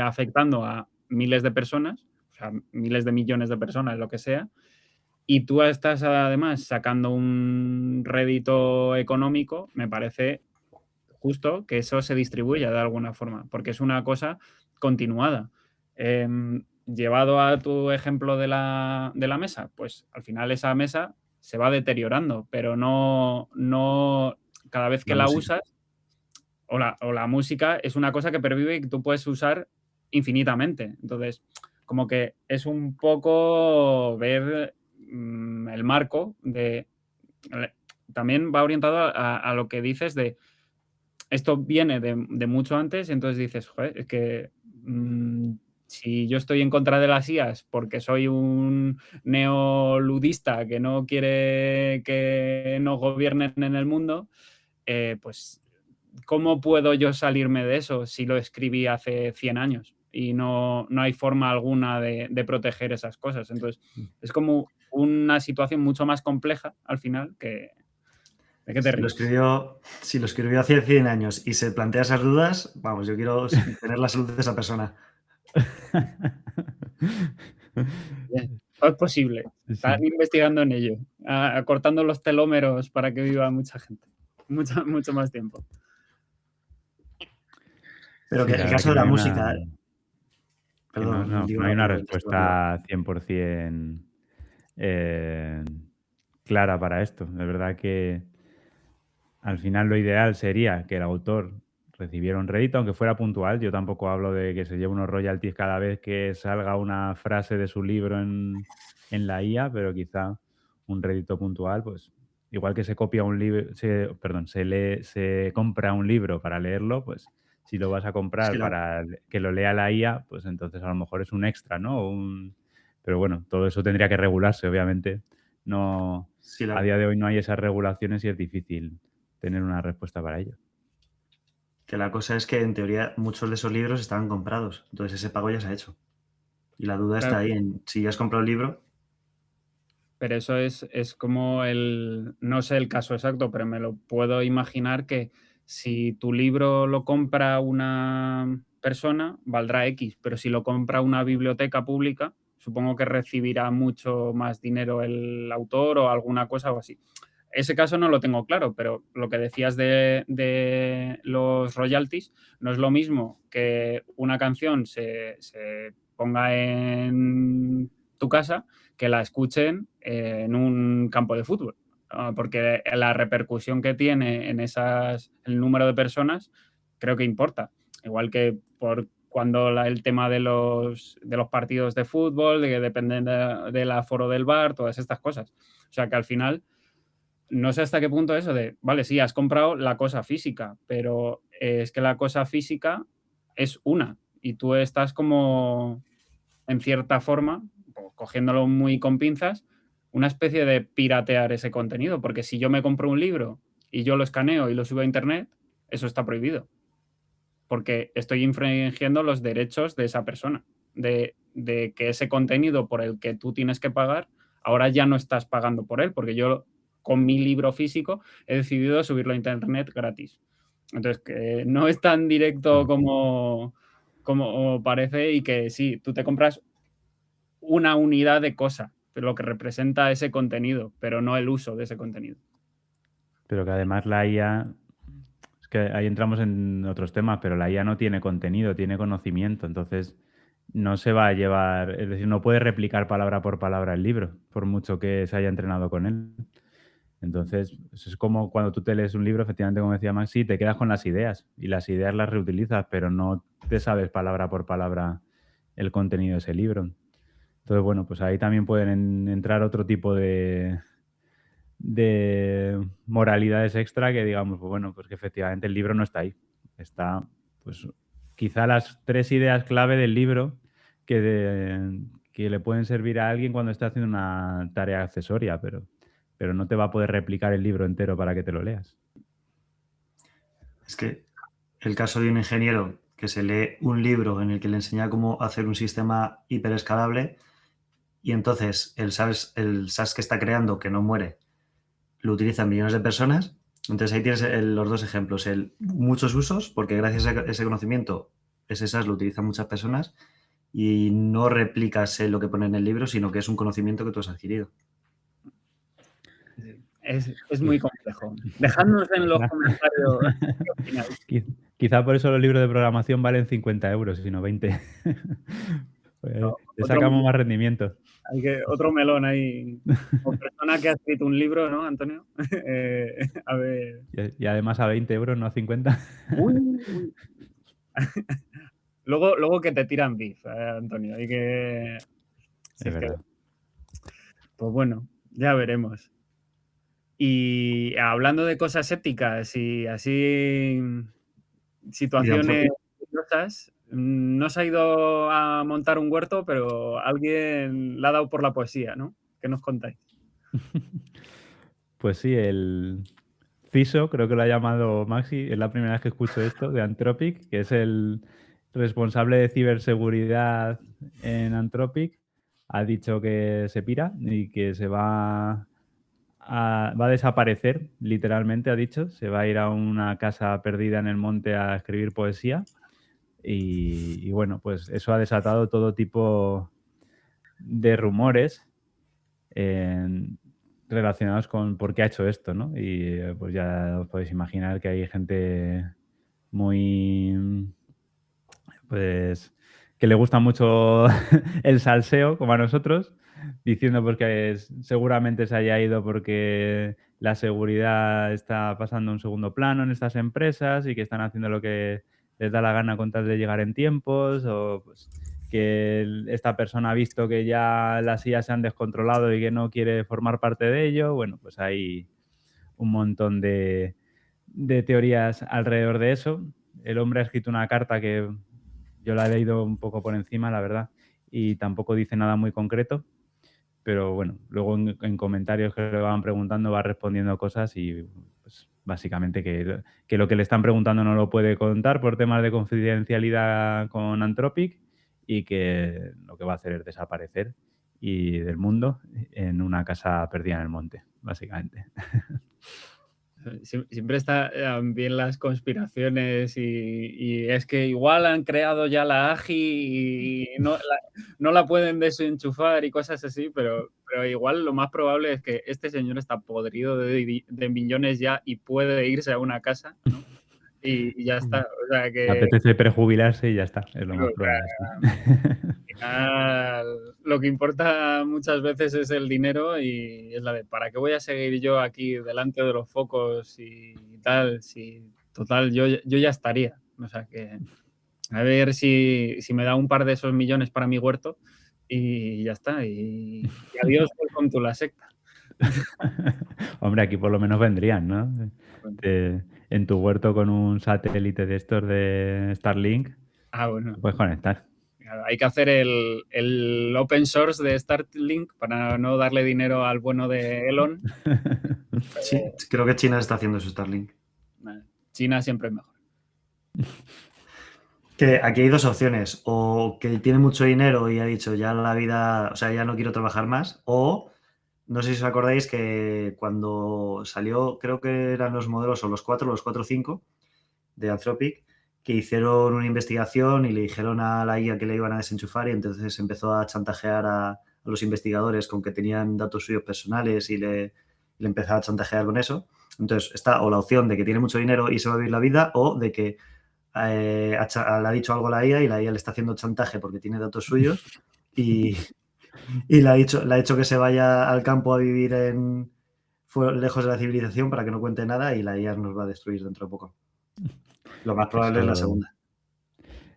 afectando a miles de personas, o sea, miles de millones de personas, lo que sea, y tú estás además sacando un rédito económico, me parece justo que eso se distribuya de alguna forma, porque es una cosa continuada. Llevado a tu ejemplo de la mesa, pues al final esa mesa se va deteriorando, pero no cada vez que la usas, o la música es una cosa que pervive y que tú puedes usar infinitamente. Entonces, como que es un poco ver el marco de... También va orientado a lo que dices de esto viene de mucho antes, entonces dices, joder, es que si yo estoy en contra de las IAs porque soy un neoludista que no quiere que nos gobiernen en el mundo, pues ¿cómo puedo yo salirme de eso si lo escribí hace 100 años? Y no hay forma alguna de proteger esas cosas. Entonces, es como una situación mucho más compleja al final que... ¿De qué te ríes? Si lo escribió hace 100 años y se plantea esas dudas, vamos, yo quiero tener la salud de esa persona. Bien, todo es posible. Sí. Están investigando en ello, acortando los telómeros para que viva mucha gente, mucho más tiempo. Pero Sí, que la el verdad caso que de no la hay música... no digo, hay una digo, rápido. respuesta 100% clara para esto. Es verdad que al final lo ideal sería que el autor recibiera un rédito, aunque fuera puntual. Yo tampoco hablo de que se lleve unos royalties cada vez que salga una frase de su libro en la IA, pero quizá un rédito puntual, pues igual que se copia un libro, se compra un libro para leerlo, pues si lo vas a Es comprar que para que lo lea la IA, pues entonces a lo mejor es un extra, ¿no? Pero bueno, todo eso tendría que regularse, obviamente. No, si a la, día de hoy no hay esas regulaciones y es difícil tener una respuesta para ello. que la cosa es que, en teoría, muchos de esos libros estaban comprados. Entonces ese pago ya se ha hecho. Y la duda Claro, está ahí en si ya has comprado el libro. pero eso es como no sé el caso exacto, pero me lo puedo imaginar que si tu libro lo compra una persona, valdrá X, pero si lo compra una biblioteca pública, supongo que recibirá mucho más dinero el autor o alguna cosa o así. Ese caso no lo tengo claro, pero lo que decías de los royalties no es lo mismo que una canción se ponga en tu casa que la escuchen en un campo de fútbol, porque la repercusión que tiene en el número de personas creo que importa. Igual que por cuando el tema de los partidos de fútbol, de que dependen del aforo del bar, todas estas cosas. O sea que al final no sé hasta qué punto eso de, vale, sí, has comprado la cosa física, pero es que la cosa física es una y tú estás como, en cierta forma, cogiéndolo muy con pinzas, una especie de piratear ese contenido, porque si yo me compro un libro y yo lo escaneo y lo subo a internet, eso está prohibido, porque estoy infringiendo los derechos de esa persona, de que ese contenido por el que tú tienes que pagar, ahora ya no estás pagando por él, porque yo con mi libro físico he decidido subirlo a internet gratis. Entonces, que no es tan directo como parece y que sí, tú te compras una unidad de cosa, lo que representa ese contenido, pero no el uso de ese contenido. Pero que además la IA, es que ahí entramos en otros temas, pero la IA no tiene contenido, tiene conocimiento, entonces no se va a llevar, es decir, no puede replicar palabra por palabra el libro, por mucho que se haya entrenado con él. Entonces, eso es como cuando tú te lees un libro, efectivamente, como decía Max, sí, te quedas con las ideas y las ideas las reutilizas, pero no te sabes palabra por palabra el contenido de ese libro. Entonces, bueno, pues ahí también pueden entrar otro tipo de moralidades extra que digamos, pues bueno, pues que efectivamente el libro no está ahí. Está, pues, quizá las 3 ideas clave del libro que le pueden servir a alguien cuando está haciendo una tarea accesoria, pero no te va a poder replicar el libro entero para que te lo leas. Es que el caso de un ingeniero que se lee un libro en el que le enseña cómo hacer un sistema hiperescalable y entonces el SaaS que está creando, que no muere, lo utilizan millones de personas. Entonces ahí tienes los dos ejemplos, muchos usos, porque gracias a ese conocimiento, ese SaaS lo utilizan muchas personas y no replicas lo que pone en el libro, sino que es un conocimiento que tú has adquirido. Es muy complejo. Dejadnos en los comentarios qué opináis. Quizá por eso los libros de programación valen 50 euros y no 20. Pues, No, le sacamos más rendimiento. otro melón ahí. Como persona que ha escrito un libro, ¿no, Antonio? A ver. Y además a 20 euros, no a 50. Uy. Luego que te tiran beef, Antonio. Hay que... Si Es es que... verdad. Pues bueno, ya veremos. Y hablando de cosas éticas y así situaciones curiosas, no se ha ido a montar un huerto, pero alguien le ha dado por la poesía, ¿no? ¿Qué nos contáis? Pues sí, el CISO, creo que lo ha llamado Maxi, es la primera vez que escucho esto, de Anthropic, que es el responsable de ciberseguridad en Anthropic, ha dicho que se pira y que va a desaparecer, literalmente ha dicho, se va a ir a una casa perdida en el monte a escribir poesía y bueno, pues eso ha desatado todo tipo de rumores relacionados con por qué ha hecho esto, ¿no? Y pues ya os podéis imaginar que hay gente muy, pues, que le gusta mucho el salseo, como a nosotros, diciendo pues que seguramente se haya ido porque la seguridad está pasando a un segundo plano en estas empresas y que están haciendo lo que les da la gana con tal de llegar en tiempos, o pues que esta persona ha visto que ya las IA se han descontrolado y que no quiere formar parte de ello. Bueno, pues hay un montón de teorías alrededor de eso. El hombre ha escrito una carta que yo la he leído un poco por encima, la verdad, y tampoco dice nada muy concreto, pero bueno, luego en comentarios que le van preguntando va respondiendo cosas y pues, básicamente que lo que le están preguntando no lo puede contar por temas de confidencialidad con Anthropic y que lo que va a hacer es desaparecer y del mundo en una casa perdida en el monte, básicamente. Siempre está bien las conspiraciones y es que igual han creado ya la AGI y no la pueden desenchufar y cosas así, pero igual lo más probable es que este señor está podrido de millones ya y puede irse a una casa, ¿no? Y ya está. O sea que Apetece prejubilarse y ya está, es lo o más sea, probable. Sí. al final, lo que importa muchas veces es el dinero y es la de ¿para qué voy a seguir yo aquí delante de los focos y tal? Si total, yo ya estaría. O sea que a ver si me da un par de esos millones para mi huerto y ya está. Y adiós, welcome to la secta. Hombre, aquí por lo menos vendrían, ¿no? En tu huerto con un satélite de estos de Starlink, Bueno. te puedes conectar. Hay que hacer el open source de Starlink para no darle dinero al bueno de Elon. Sí, creo que China está haciendo su Starlink. China siempre es mejor. Que aquí hay dos opciones, o que tiene mucho dinero y ha dicho ya la vida, o sea, ya no quiero trabajar más, o no sé si os acordáis que cuando salió, creo que eran los modelos o los 4 o 5 de Anthropic, que hicieron una investigación y le dijeron a la IA que le iban a desenchufar y entonces empezó a chantajear a los investigadores con que tenían datos suyos personales y le empezaba a chantajear con eso. Entonces está o la opción de que tiene mucho dinero y se va a vivir la vida, o de que le ha dicho algo a la IA y la IA le está haciendo chantaje porque tiene datos suyos y le ha dicho que se vaya al campo a vivir lejos de la civilización para que no cuente nada y la IA nos va a destruir dentro de poco. Lo más probable es la segunda.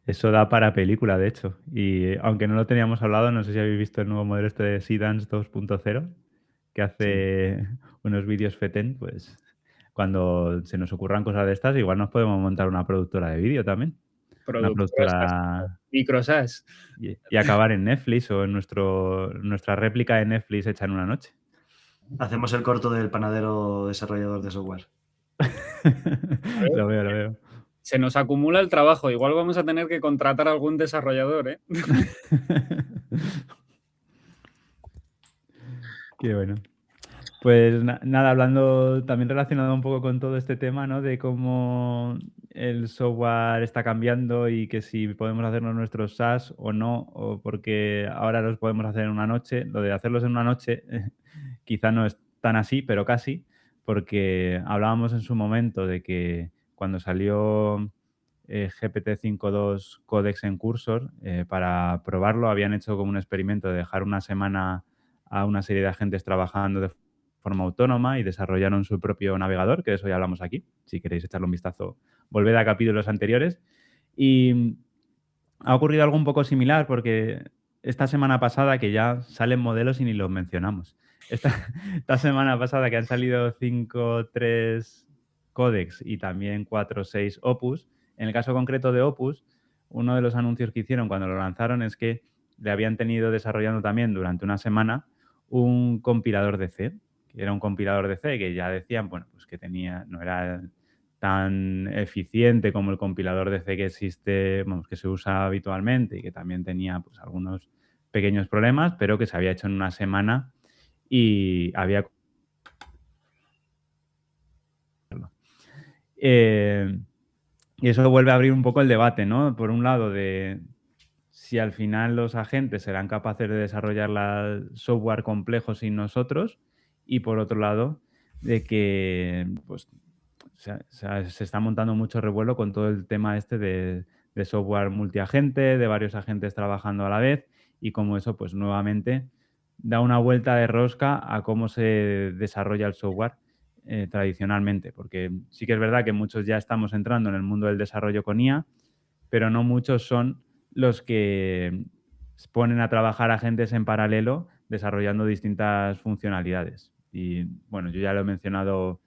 Eso da para película, de hecho. Y aunque no lo teníamos hablado, no sé si habéis visto el nuevo modelo este de Seedance 2.0, que hace unos vídeos fetén, pues cuando se nos ocurran cosas de estas, igual nos podemos montar una productora de vídeo también. Una productora Microsas. y acabar en Netflix o en nuestra réplica de Netflix hecha en una noche. Hacemos el corto del panadero desarrollador de software. Lo veo. Se nos acumula el trabajo. Igual vamos a tener que contratar a algún desarrollador, ¿eh? Qué bueno. Pues nada, hablando también relacionado un poco con todo este tema, ¿no? De cómo el software está cambiando y que si podemos hacernos nuestros SaaS o no, o porque ahora los podemos hacer en una noche. Lo de hacerlos en una noche quizá no es tan así, pero casi, porque hablábamos en su momento de que cuando salió GPT-5.2 Codex en Cursor, para probarlo habían hecho como un experimento de dejar una semana a una serie de agentes trabajando de forma autónoma y desarrollaron su propio navegador, que de eso ya hablamos aquí. Si queréis echarle un vistazo, volved a capítulos anteriores. Y ha ocurrido algo un poco similar porque esta semana pasada, que ya salen modelos y ni los mencionamos. Esta semana pasada que han salido 5.3 Codex y también 4.6 Opus. En el caso concreto de Opus, uno de los anuncios que hicieron cuando lo lanzaron es que le habían tenido desarrollando también durante una semana un compilador de C, era un compilador de C que ya decían, bueno, pues que no era tan eficiente como el compilador de C que existe, vamos, que se usa habitualmente y que también tenía pues algunos pequeños problemas, pero que se había hecho en una semana y había... Eh, y eso vuelve a abrir un poco el debate, ¿no? Por un lado, de si al final los agentes serán capaces de desarrollar software complejo sin nosotros, y por otro lado, de que pues, se está montando mucho revuelo con todo el tema este de software multiagente, de varios agentes trabajando a la vez, y como eso, pues nuevamente da una vuelta de rosca a cómo se desarrolla el software tradicionalmente, porque sí que es verdad que muchos ya estamos entrando en el mundo del desarrollo con IA, pero no muchos son los que ponen a trabajar agentes en paralelo desarrollando distintas funcionalidades. Y bueno, yo ya lo he mencionado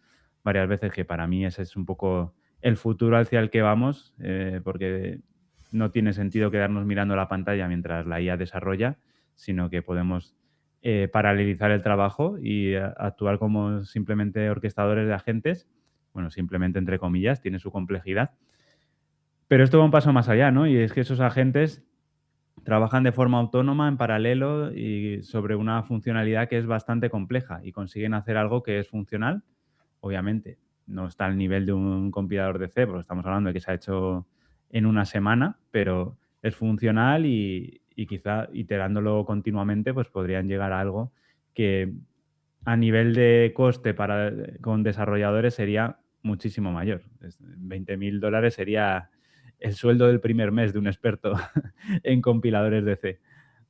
varias veces que para mí ese es un poco el futuro hacia el que vamos, porque no tiene sentido quedarnos mirando la pantalla mientras la IA desarrolla, sino que podemos paralelizar el trabajo y actuar como simplemente orquestadores de agentes. Bueno, simplemente entre comillas, tiene su complejidad. Pero esto va un paso más allá, ¿no? Y es que esos agentes trabajan de forma autónoma, en paralelo y sobre una funcionalidad que es bastante compleja y consiguen hacer algo que es funcional. Obviamente, no está al nivel de un compilador de C, porque estamos hablando de que se ha hecho en una semana, pero es funcional y quizá iterándolo continuamente, pues podrían llegar a algo que a nivel de coste con desarrolladores sería muchísimo mayor. $20.000 sería el sueldo del primer mes de un experto en compiladores de C.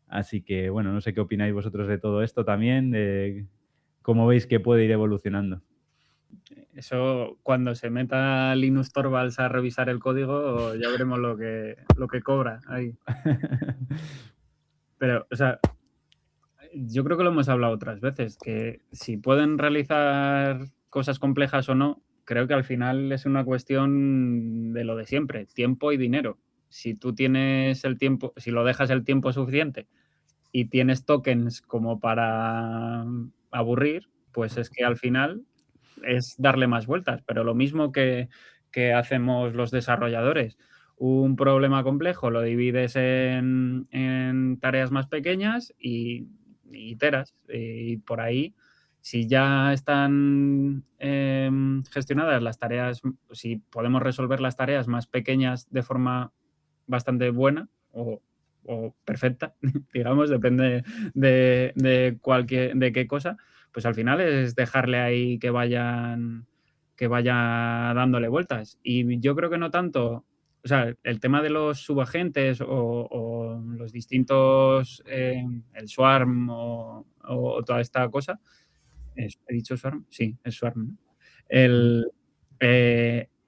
Así que, bueno, no sé qué opináis vosotros de todo esto también, de cómo veis que puede ir evolucionando. Eso, cuando se meta Linus Torvalds a revisar el código, ya veremos lo que cobra ahí. Pero, o sea, yo creo que lo hemos hablado otras veces, que si pueden realizar cosas complejas o no, creo que al final es una cuestión de lo de siempre, tiempo y dinero. Si tú tienes el tiempo, si lo dejas el tiempo suficiente y tienes tokens como para aburrir, pues es que al final es darle más vueltas. Pero lo mismo que hacemos los desarrolladores. Un problema complejo lo divides en tareas más pequeñas y iteras. Y por ahí, si ya están gestionadas las tareas, si podemos resolver las tareas más pequeñas de forma bastante buena o perfecta, digamos, depende de qué cosa, pues al final es dejarle ahí que vaya dándole vueltas. Y yo creo que no tanto, o sea, el tema de los subagentes o los distintos, el Swarm o toda esta cosa, ¿he dicho Swarm? Sí, es Swarm, ¿no?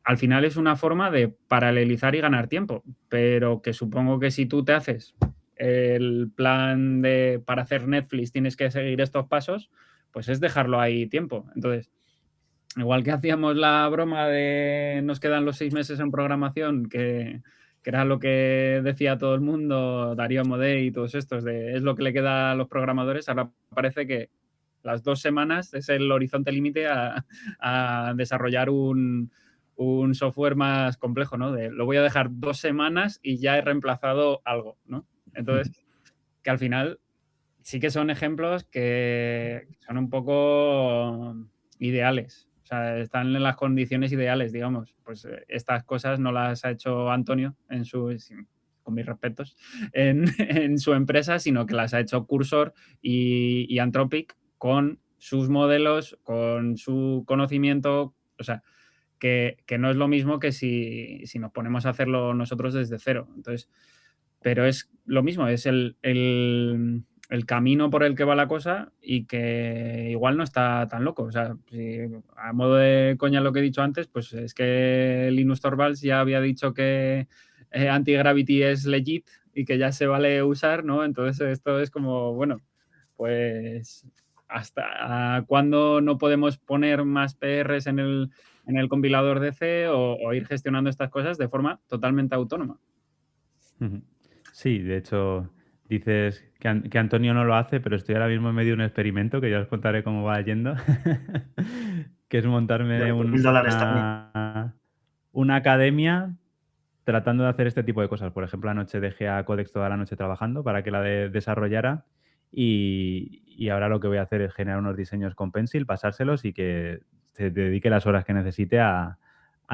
Al final es una forma de paralelizar y ganar tiempo, pero que supongo que si tú te haces el plan para hacer Netflix tienes que seguir estos pasos, pues es dejarlo ahí tiempo. Entonces, igual que hacíamos la broma de nos quedan los 6 meses en programación, que era lo que decía todo el mundo, Darío Amodei y todos estos, es lo que le queda a los programadores, ahora parece que las 2 semanas es el horizonte límite a desarrollar un software más complejo, ¿no? Lo voy a dejar 2 semanas y ya he reemplazado algo, ¿no? Entonces, que al final sí que son ejemplos que son un poco ideales. O sea, están en las condiciones ideales, digamos. Pues estas cosas no las ha hecho Antonio con mis respetos, en su empresa, sino que las ha hecho Cursor y Anthropic con sus modelos, con su conocimiento. O sea, que no es lo mismo que si nos ponemos a hacerlo nosotros desde cero. Entonces, pero es lo mismo, es el camino por el que va la cosa y que igual no está tan loco. O sea, a modo de coña lo que he dicho antes, pues es que Linus Torvalds ya había dicho que Anti-Gravity es legit y que ya se vale usar, ¿no? Entonces esto es como, bueno, pues ¿hasta cuándo no podemos poner más PRs en el compilador de C o ir gestionando estas cosas de forma totalmente autónoma? Sí, de hecho, Dices que Antonio no lo hace, pero estoy ahora mismo en medio de un experimento que ya os contaré cómo va yendo, que es montarme $2.000 también. una academia tratando de hacer este tipo de cosas. Por ejemplo, anoche dejé a Codex toda la noche trabajando para que la desarrollara y ahora lo que voy a hacer es generar unos diseños con Pencil, pasárselos y que se dedique las horas que necesite a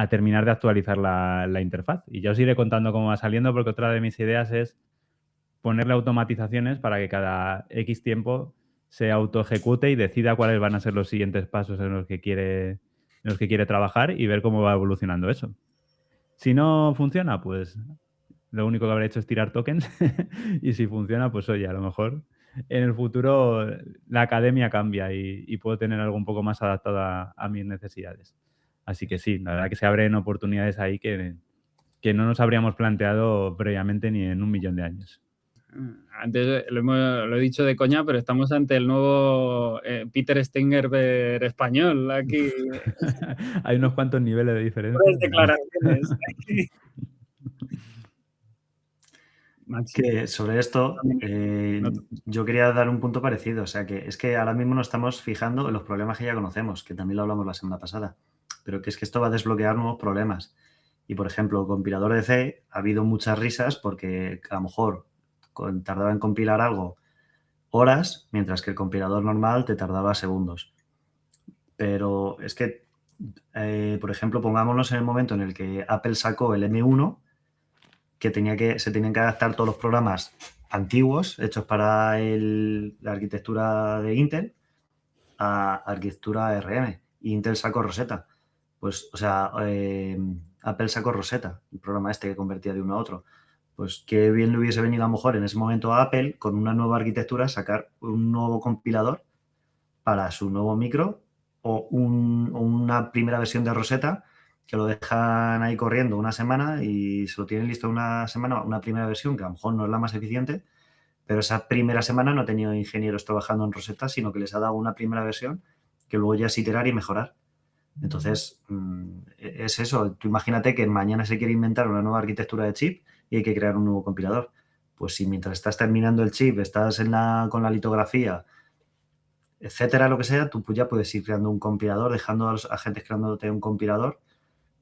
terminar de actualizar la interfaz. Y ya os iré contando cómo va saliendo, porque otra de mis ideas es ponerle automatizaciones para que cada X tiempo se autoejecute y decida cuáles van a ser los siguientes pasos en los que quiere trabajar y ver cómo va evolucionando eso. Si no funciona, pues lo único que habré hecho es tirar tokens y si funciona, pues oye, a lo mejor en el futuro la academia cambia y puedo tener algo un poco más adaptado a mis necesidades. Así que sí, la verdad que se abren oportunidades ahí que no nos habríamos planteado previamente ni en 1.000.000 de años. Antes lo he dicho de coña, pero estamos ante el nuevo Peter Steingerber español aquí. Hay unos cuantos niveles de diferencia. Puras declaraciones. Maxi. Que sobre esto, No. yo quería dar un punto parecido. O sea, que es que ahora mismo nos estamos fijando en los problemas que ya conocemos, que también lo hablamos la semana pasada, pero que es que esto va a desbloquear nuevos problemas. Y, por ejemplo, compilador de C, ha habido muchas risas porque a lo mejor tardaba en compilar algo horas, mientras que el compilador normal te tardaba segundos. Pero es que, por ejemplo, pongámonos en el momento en el que Apple sacó el M1, que se tenían que adaptar todos los programas antiguos hechos para la arquitectura de Intel a arquitectura ARM. Y Intel sacó Rosetta. Pues, o sea, Apple sacó Rosetta, el programa este que convertía de uno a otro. Pues qué bien le hubiese venido a lo mejor en ese momento a Apple, con una nueva arquitectura, sacar un nuevo compilador para su nuevo micro o una primera versión de Rosetta que lo dejan ahí corriendo una semana y se lo tienen listo una semana, una primera versión que a lo mejor no es la más eficiente, pero esa primera semana no ha tenido ingenieros trabajando en Rosetta, sino que les ha dado una primera versión que luego ya es iterar y mejorar. Entonces, es eso. Tú imagínate que mañana se quiere inventar una nueva arquitectura de chip y hay que crear un nuevo compilador. Pues si mientras estás terminando el chip, estás con la litografía, etcétera, lo que sea, tú pues ya puedes ir creando un compilador, dejando a los agentes creándote un compilador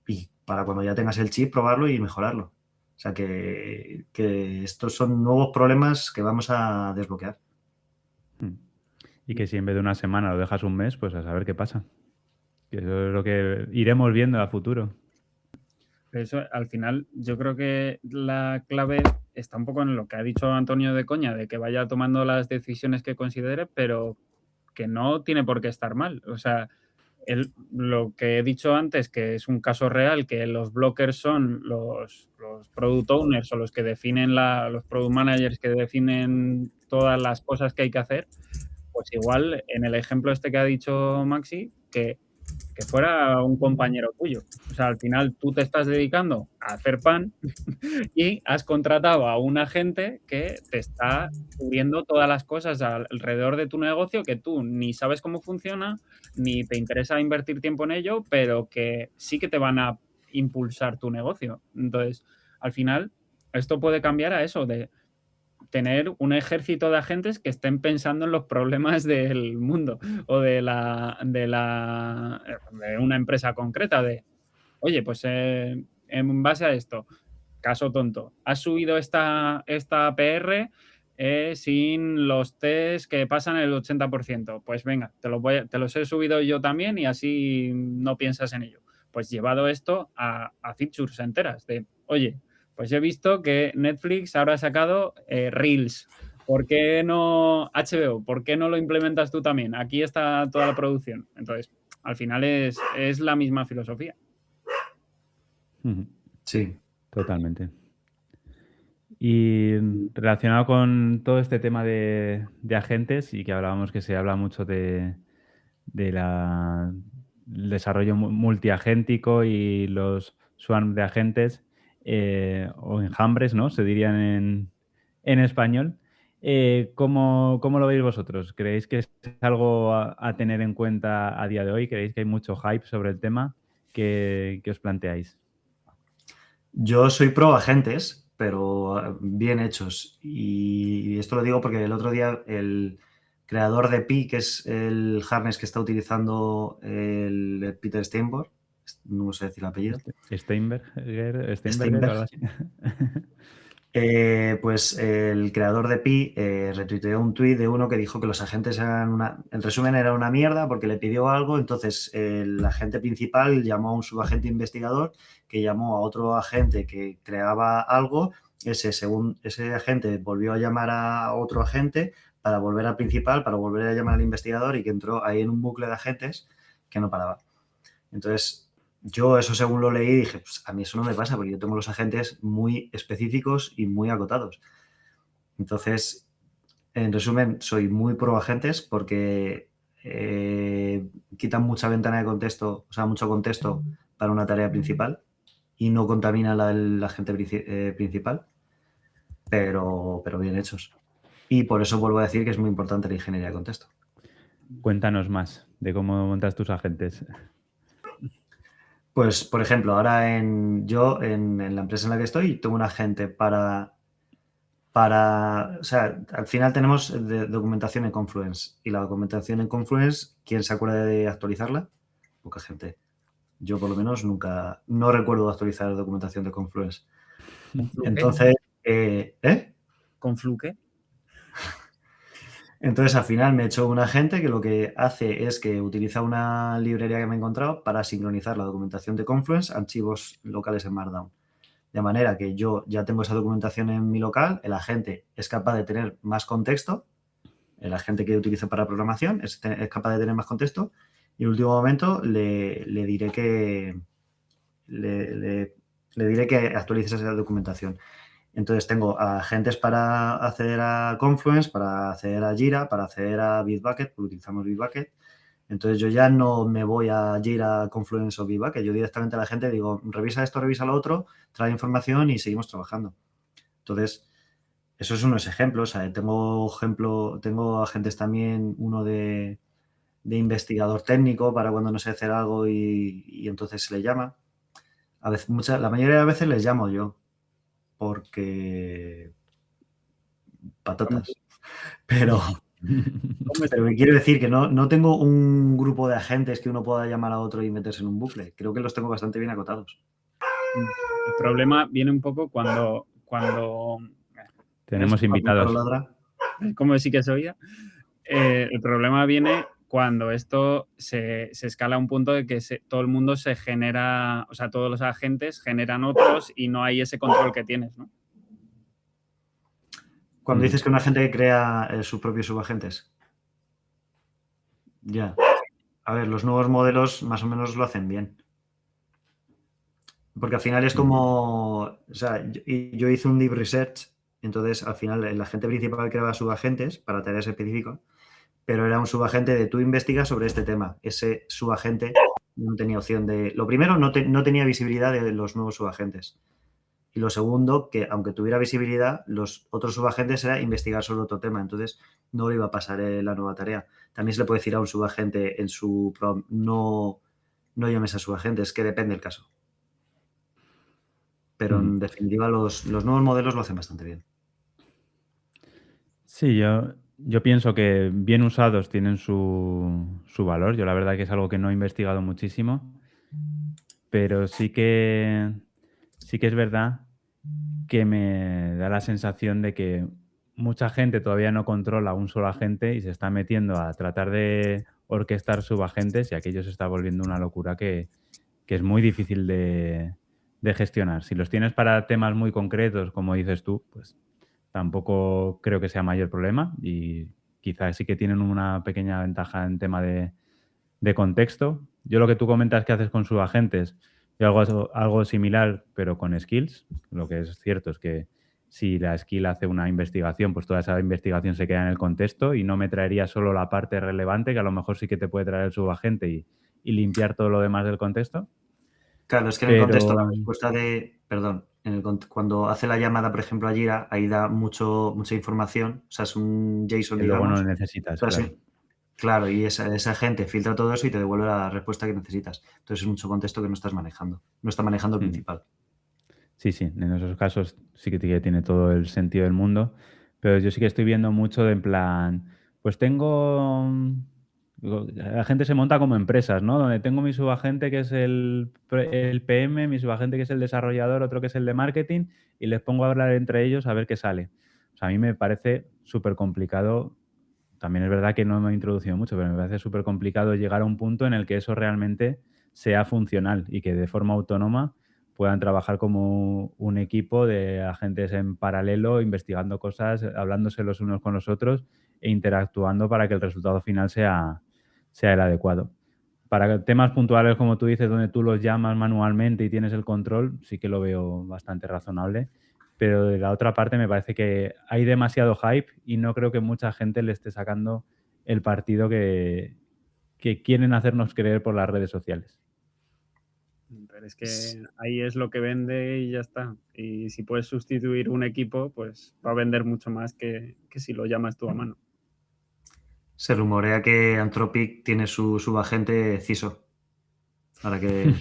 y para cuando ya tengas el chip, probarlo y mejorarlo. O sea que estos son nuevos problemas que vamos a desbloquear. Y que si en vez de una semana lo dejas un mes, pues a saber qué pasa. Que eso es lo que iremos viendo a futuro. Eso, al final, yo creo que la clave está un poco en lo que ha dicho Antonio de coña, de que vaya tomando las decisiones que considere, pero que no tiene por qué estar mal. O sea, lo que he dicho antes, que es un caso real, que los blockers son los product owners o los que definen los product managers que definen todas las cosas que hay que hacer, pues igual en el ejemplo este que ha dicho Maxi, que fuera un compañero tuyo. O sea, al final tú te estás dedicando a hacer pan y has contratado a un agente que te está cubriendo todas las cosas alrededor de tu negocio que tú ni sabes cómo funciona, ni te interesa invertir tiempo en ello, pero que sí que te van a impulsar tu negocio. Entonces, al final, esto puede cambiar a eso, de tener un ejército de agentes que estén pensando en los problemas del mundo o de una empresa concreta, de, oye, pues en base a esto, caso tonto, has subido esta PR sin los test que pasan el 80%. Pues venga, te los he subido yo también y así no piensas en ello. Pues llevado esto a features enteras de, oye, pues he visto que Netflix ahora ha sacado Reels. ¿Por qué no HBO? ¿Por qué no lo implementas tú también? Aquí está toda la producción. Entonces, al final es la misma filosofía. Sí. Totalmente. Y relacionado con todo este tema de agentes, y que hablábamos que se habla mucho del desarrollo multiagéntico y los swarms de agentes, o enjambres, ¿no? Se dirían en español. ¿Cómo lo veis vosotros? ¿Creéis que es algo a tener en cuenta a día de hoy? ¿Creéis que hay mucho hype sobre el tema? ¿Qué os planteáis? Yo soy pro agentes, pero bien hechos. Y esto lo digo porque el otro día el creador de Pi, que es el harness que está utilizando el Peter Steinberg, no sé decir el apellido. Steinberger o Steinberg. algo así. Pues el creador de Pi retuiteó un tuit de uno que dijo que los agentes en resumen, era una mierda porque le pidió algo, entonces el agente principal llamó a un subagente investigador que llamó a otro agente que creaba algo, ese agente volvió a llamar a otro agente para volver al principal, para volver a llamar al investigador y que entró ahí en un bucle de agentes que no paraba. Entonces, yo eso según lo leí dije, pues a mí eso no me pasa porque yo tengo los agentes muy específicos y muy acotados. Entonces, en resumen, soy muy pro agentes porque quitan mucha ventana de contexto, o sea, mucho contexto para una tarea principal y no contaminan el agente principal, pero bien hechos. Y por eso vuelvo a decir que es muy importante la ingeniería de contexto. Cuéntanos más de cómo montas tus agentes. Pues, por ejemplo, ahora yo en la empresa en la que estoy tengo un agente para, o sea, al final tenemos documentación en Confluence y la documentación en Confluence, ¿quién se acuerda de actualizarla? Poca gente. Yo por lo menos no recuerdo actualizar documentación de Confluence. Entonces, ¿Con Fluke? Entonces, al final me he hecho un agente que lo que hace es que utiliza una librería que me he encontrado para sincronizar la documentación de Confluence a archivos locales en Markdown. De manera que yo ya tengo esa documentación en mi local, el agente es capaz de tener más contexto, el agente que utilizo para programación es capaz de tener más contexto y en último momento le diré que actualice esa documentación. Entonces tengo agentes para acceder a Confluence, para acceder a Jira, para acceder a Bitbucket, porque utilizamos Bitbucket. Entonces yo ya no me voy a Jira, Confluence o Bitbucket. Yo directamente a la gente digo, revisa esto, revisa lo otro, trae información y seguimos trabajando. Entonces, eso es unos ejemplos. Tengo agentes también, uno de investigador técnico para cuando no sé hacer algo y entonces se le llama. A veces, la mayoría de veces les llamo yo. Porque patatas. Pero quiero decir que no tengo un grupo de agentes que uno pueda llamar a otro y meterse en un bucle. Creo que los tengo bastante bien acotados. El problema viene un poco cuando tenemos invitados. Como sí que se oía. El problema viene cuando esto se escala a un punto de que todo el mundo se genera, o sea, todos los agentes generan otros y no hay ese control que tienes, ¿no? Cuando dices que un agente crea sus propios subagentes. Ya. A ver, los nuevos modelos más o menos lo hacen bien. Porque al final es como... O sea, yo hice un deep research, entonces al final el agente principal creaba subagentes para tareas específicas, pero era un subagente de tú investigas sobre este tema. Ese subagente no tenía opción de... Lo primero, no tenía visibilidad de los nuevos subagentes. Y lo segundo, que aunque tuviera visibilidad, los otros subagentes era investigar sobre otro tema. Entonces, no le iba a pasar la nueva tarea. También se le puede decir a un subagente en su prompt, no llames a subagente, es que depende del caso. Pero en definitiva, los nuevos modelos lo hacen bastante bien. Sí, yo pienso que bien usados tienen su valor. Yo la verdad que es algo que no he investigado muchísimo, pero sí que es verdad que me da la sensación de que mucha gente todavía no controla un solo agente y se está metiendo a tratar de orquestar subagentes y aquello se está volviendo una locura que es muy difícil de gestionar. Si los tienes para temas muy concretos, como dices tú, pues tampoco creo que sea mayor problema y quizás sí que tienen una pequeña ventaja en tema de contexto. Yo lo que tú comentas que haces con subagentes, yo hago algo similar, pero con skills. Lo que es cierto es que si la skill hace una investigación, pues toda esa investigación se queda en el contexto y no me traería solo la parte relevante, que a lo mejor sí que te puede traer el subagente y limpiar todo lo demás del contexto. Claro, es que en el contexto la respuesta de... Perdón, cuando hace la llamada, por ejemplo, a Jira, ahí da mucha información. O sea, es un JSON, que digamos. Luego no necesitas, claro. claro. Claro, y esa gente filtra todo eso y te devuelve la respuesta que necesitas. Entonces es mucho contexto que no estás manejando. No está manejando el principal. Sí, sí, en esos casos sí que tiene todo el sentido del mundo, pero yo sí que estoy viendo mucho de en plan, pues la gente se monta como empresas, ¿no? Donde tengo mi subagente que es el PM, mi subagente que es el desarrollador, otro que es el de marketing, y les pongo a hablar entre ellos a ver qué sale. O sea, a mí me parece súper complicado. También es verdad que no me he introducido mucho, pero me parece súper complicado llegar a un punto en el que eso realmente sea funcional y que de forma autónoma puedan trabajar como un equipo de agentes en paralelo, investigando cosas, hablándose los unos con los otros e interactuando para que el resultado final sea el adecuado. Para temas puntuales, como tú dices, donde tú los llamas manualmente y tienes el control, sí que lo veo bastante razonable. Pero de la otra parte me parece que hay demasiado hype y no creo que mucha gente le esté sacando el partido que quieren hacernos creer por las redes sociales. Pero es que ahí es lo que vende y ya está. Y si puedes sustituir un equipo, pues va a vender mucho más que si lo llamas tú a mano. Se rumorea que Anthropic tiene su subagente CISO. Para que...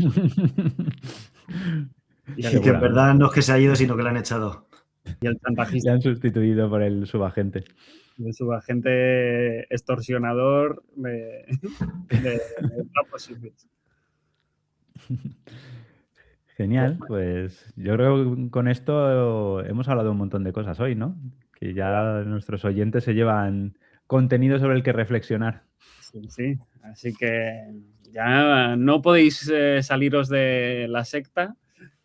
Y y que en verdad no es que se ha ido, sino que le han echado. el Le chantajista, han sustituido por el subagente. el subagente extorsionador de trapos sucios. Genial, pues yo creo que con esto hemos hablado un montón de cosas hoy, ¿no? Que ya nuestros oyentes se llevan contenido sobre el que reflexionar. Sí, sí. Así que ya no podéis saliros de la secta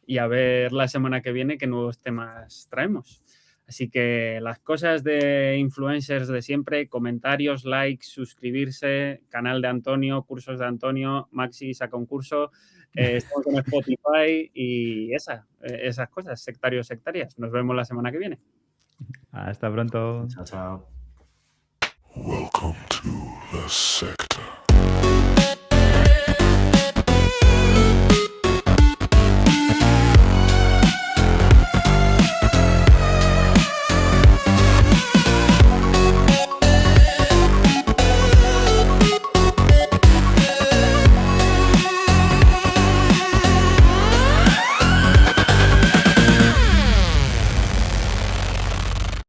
y a ver la semana que viene qué nuevos temas traemos. Así que las cosas de influencers de siempre, comentarios, likes, suscribirse, canal de Antonio, cursos de Antonio, Maxi saca un curso, estamos en Spotify y esas cosas, sectarios, sectarias. Nos vemos la semana que viene. Hasta pronto. Chao, chao. Welcome to the sector.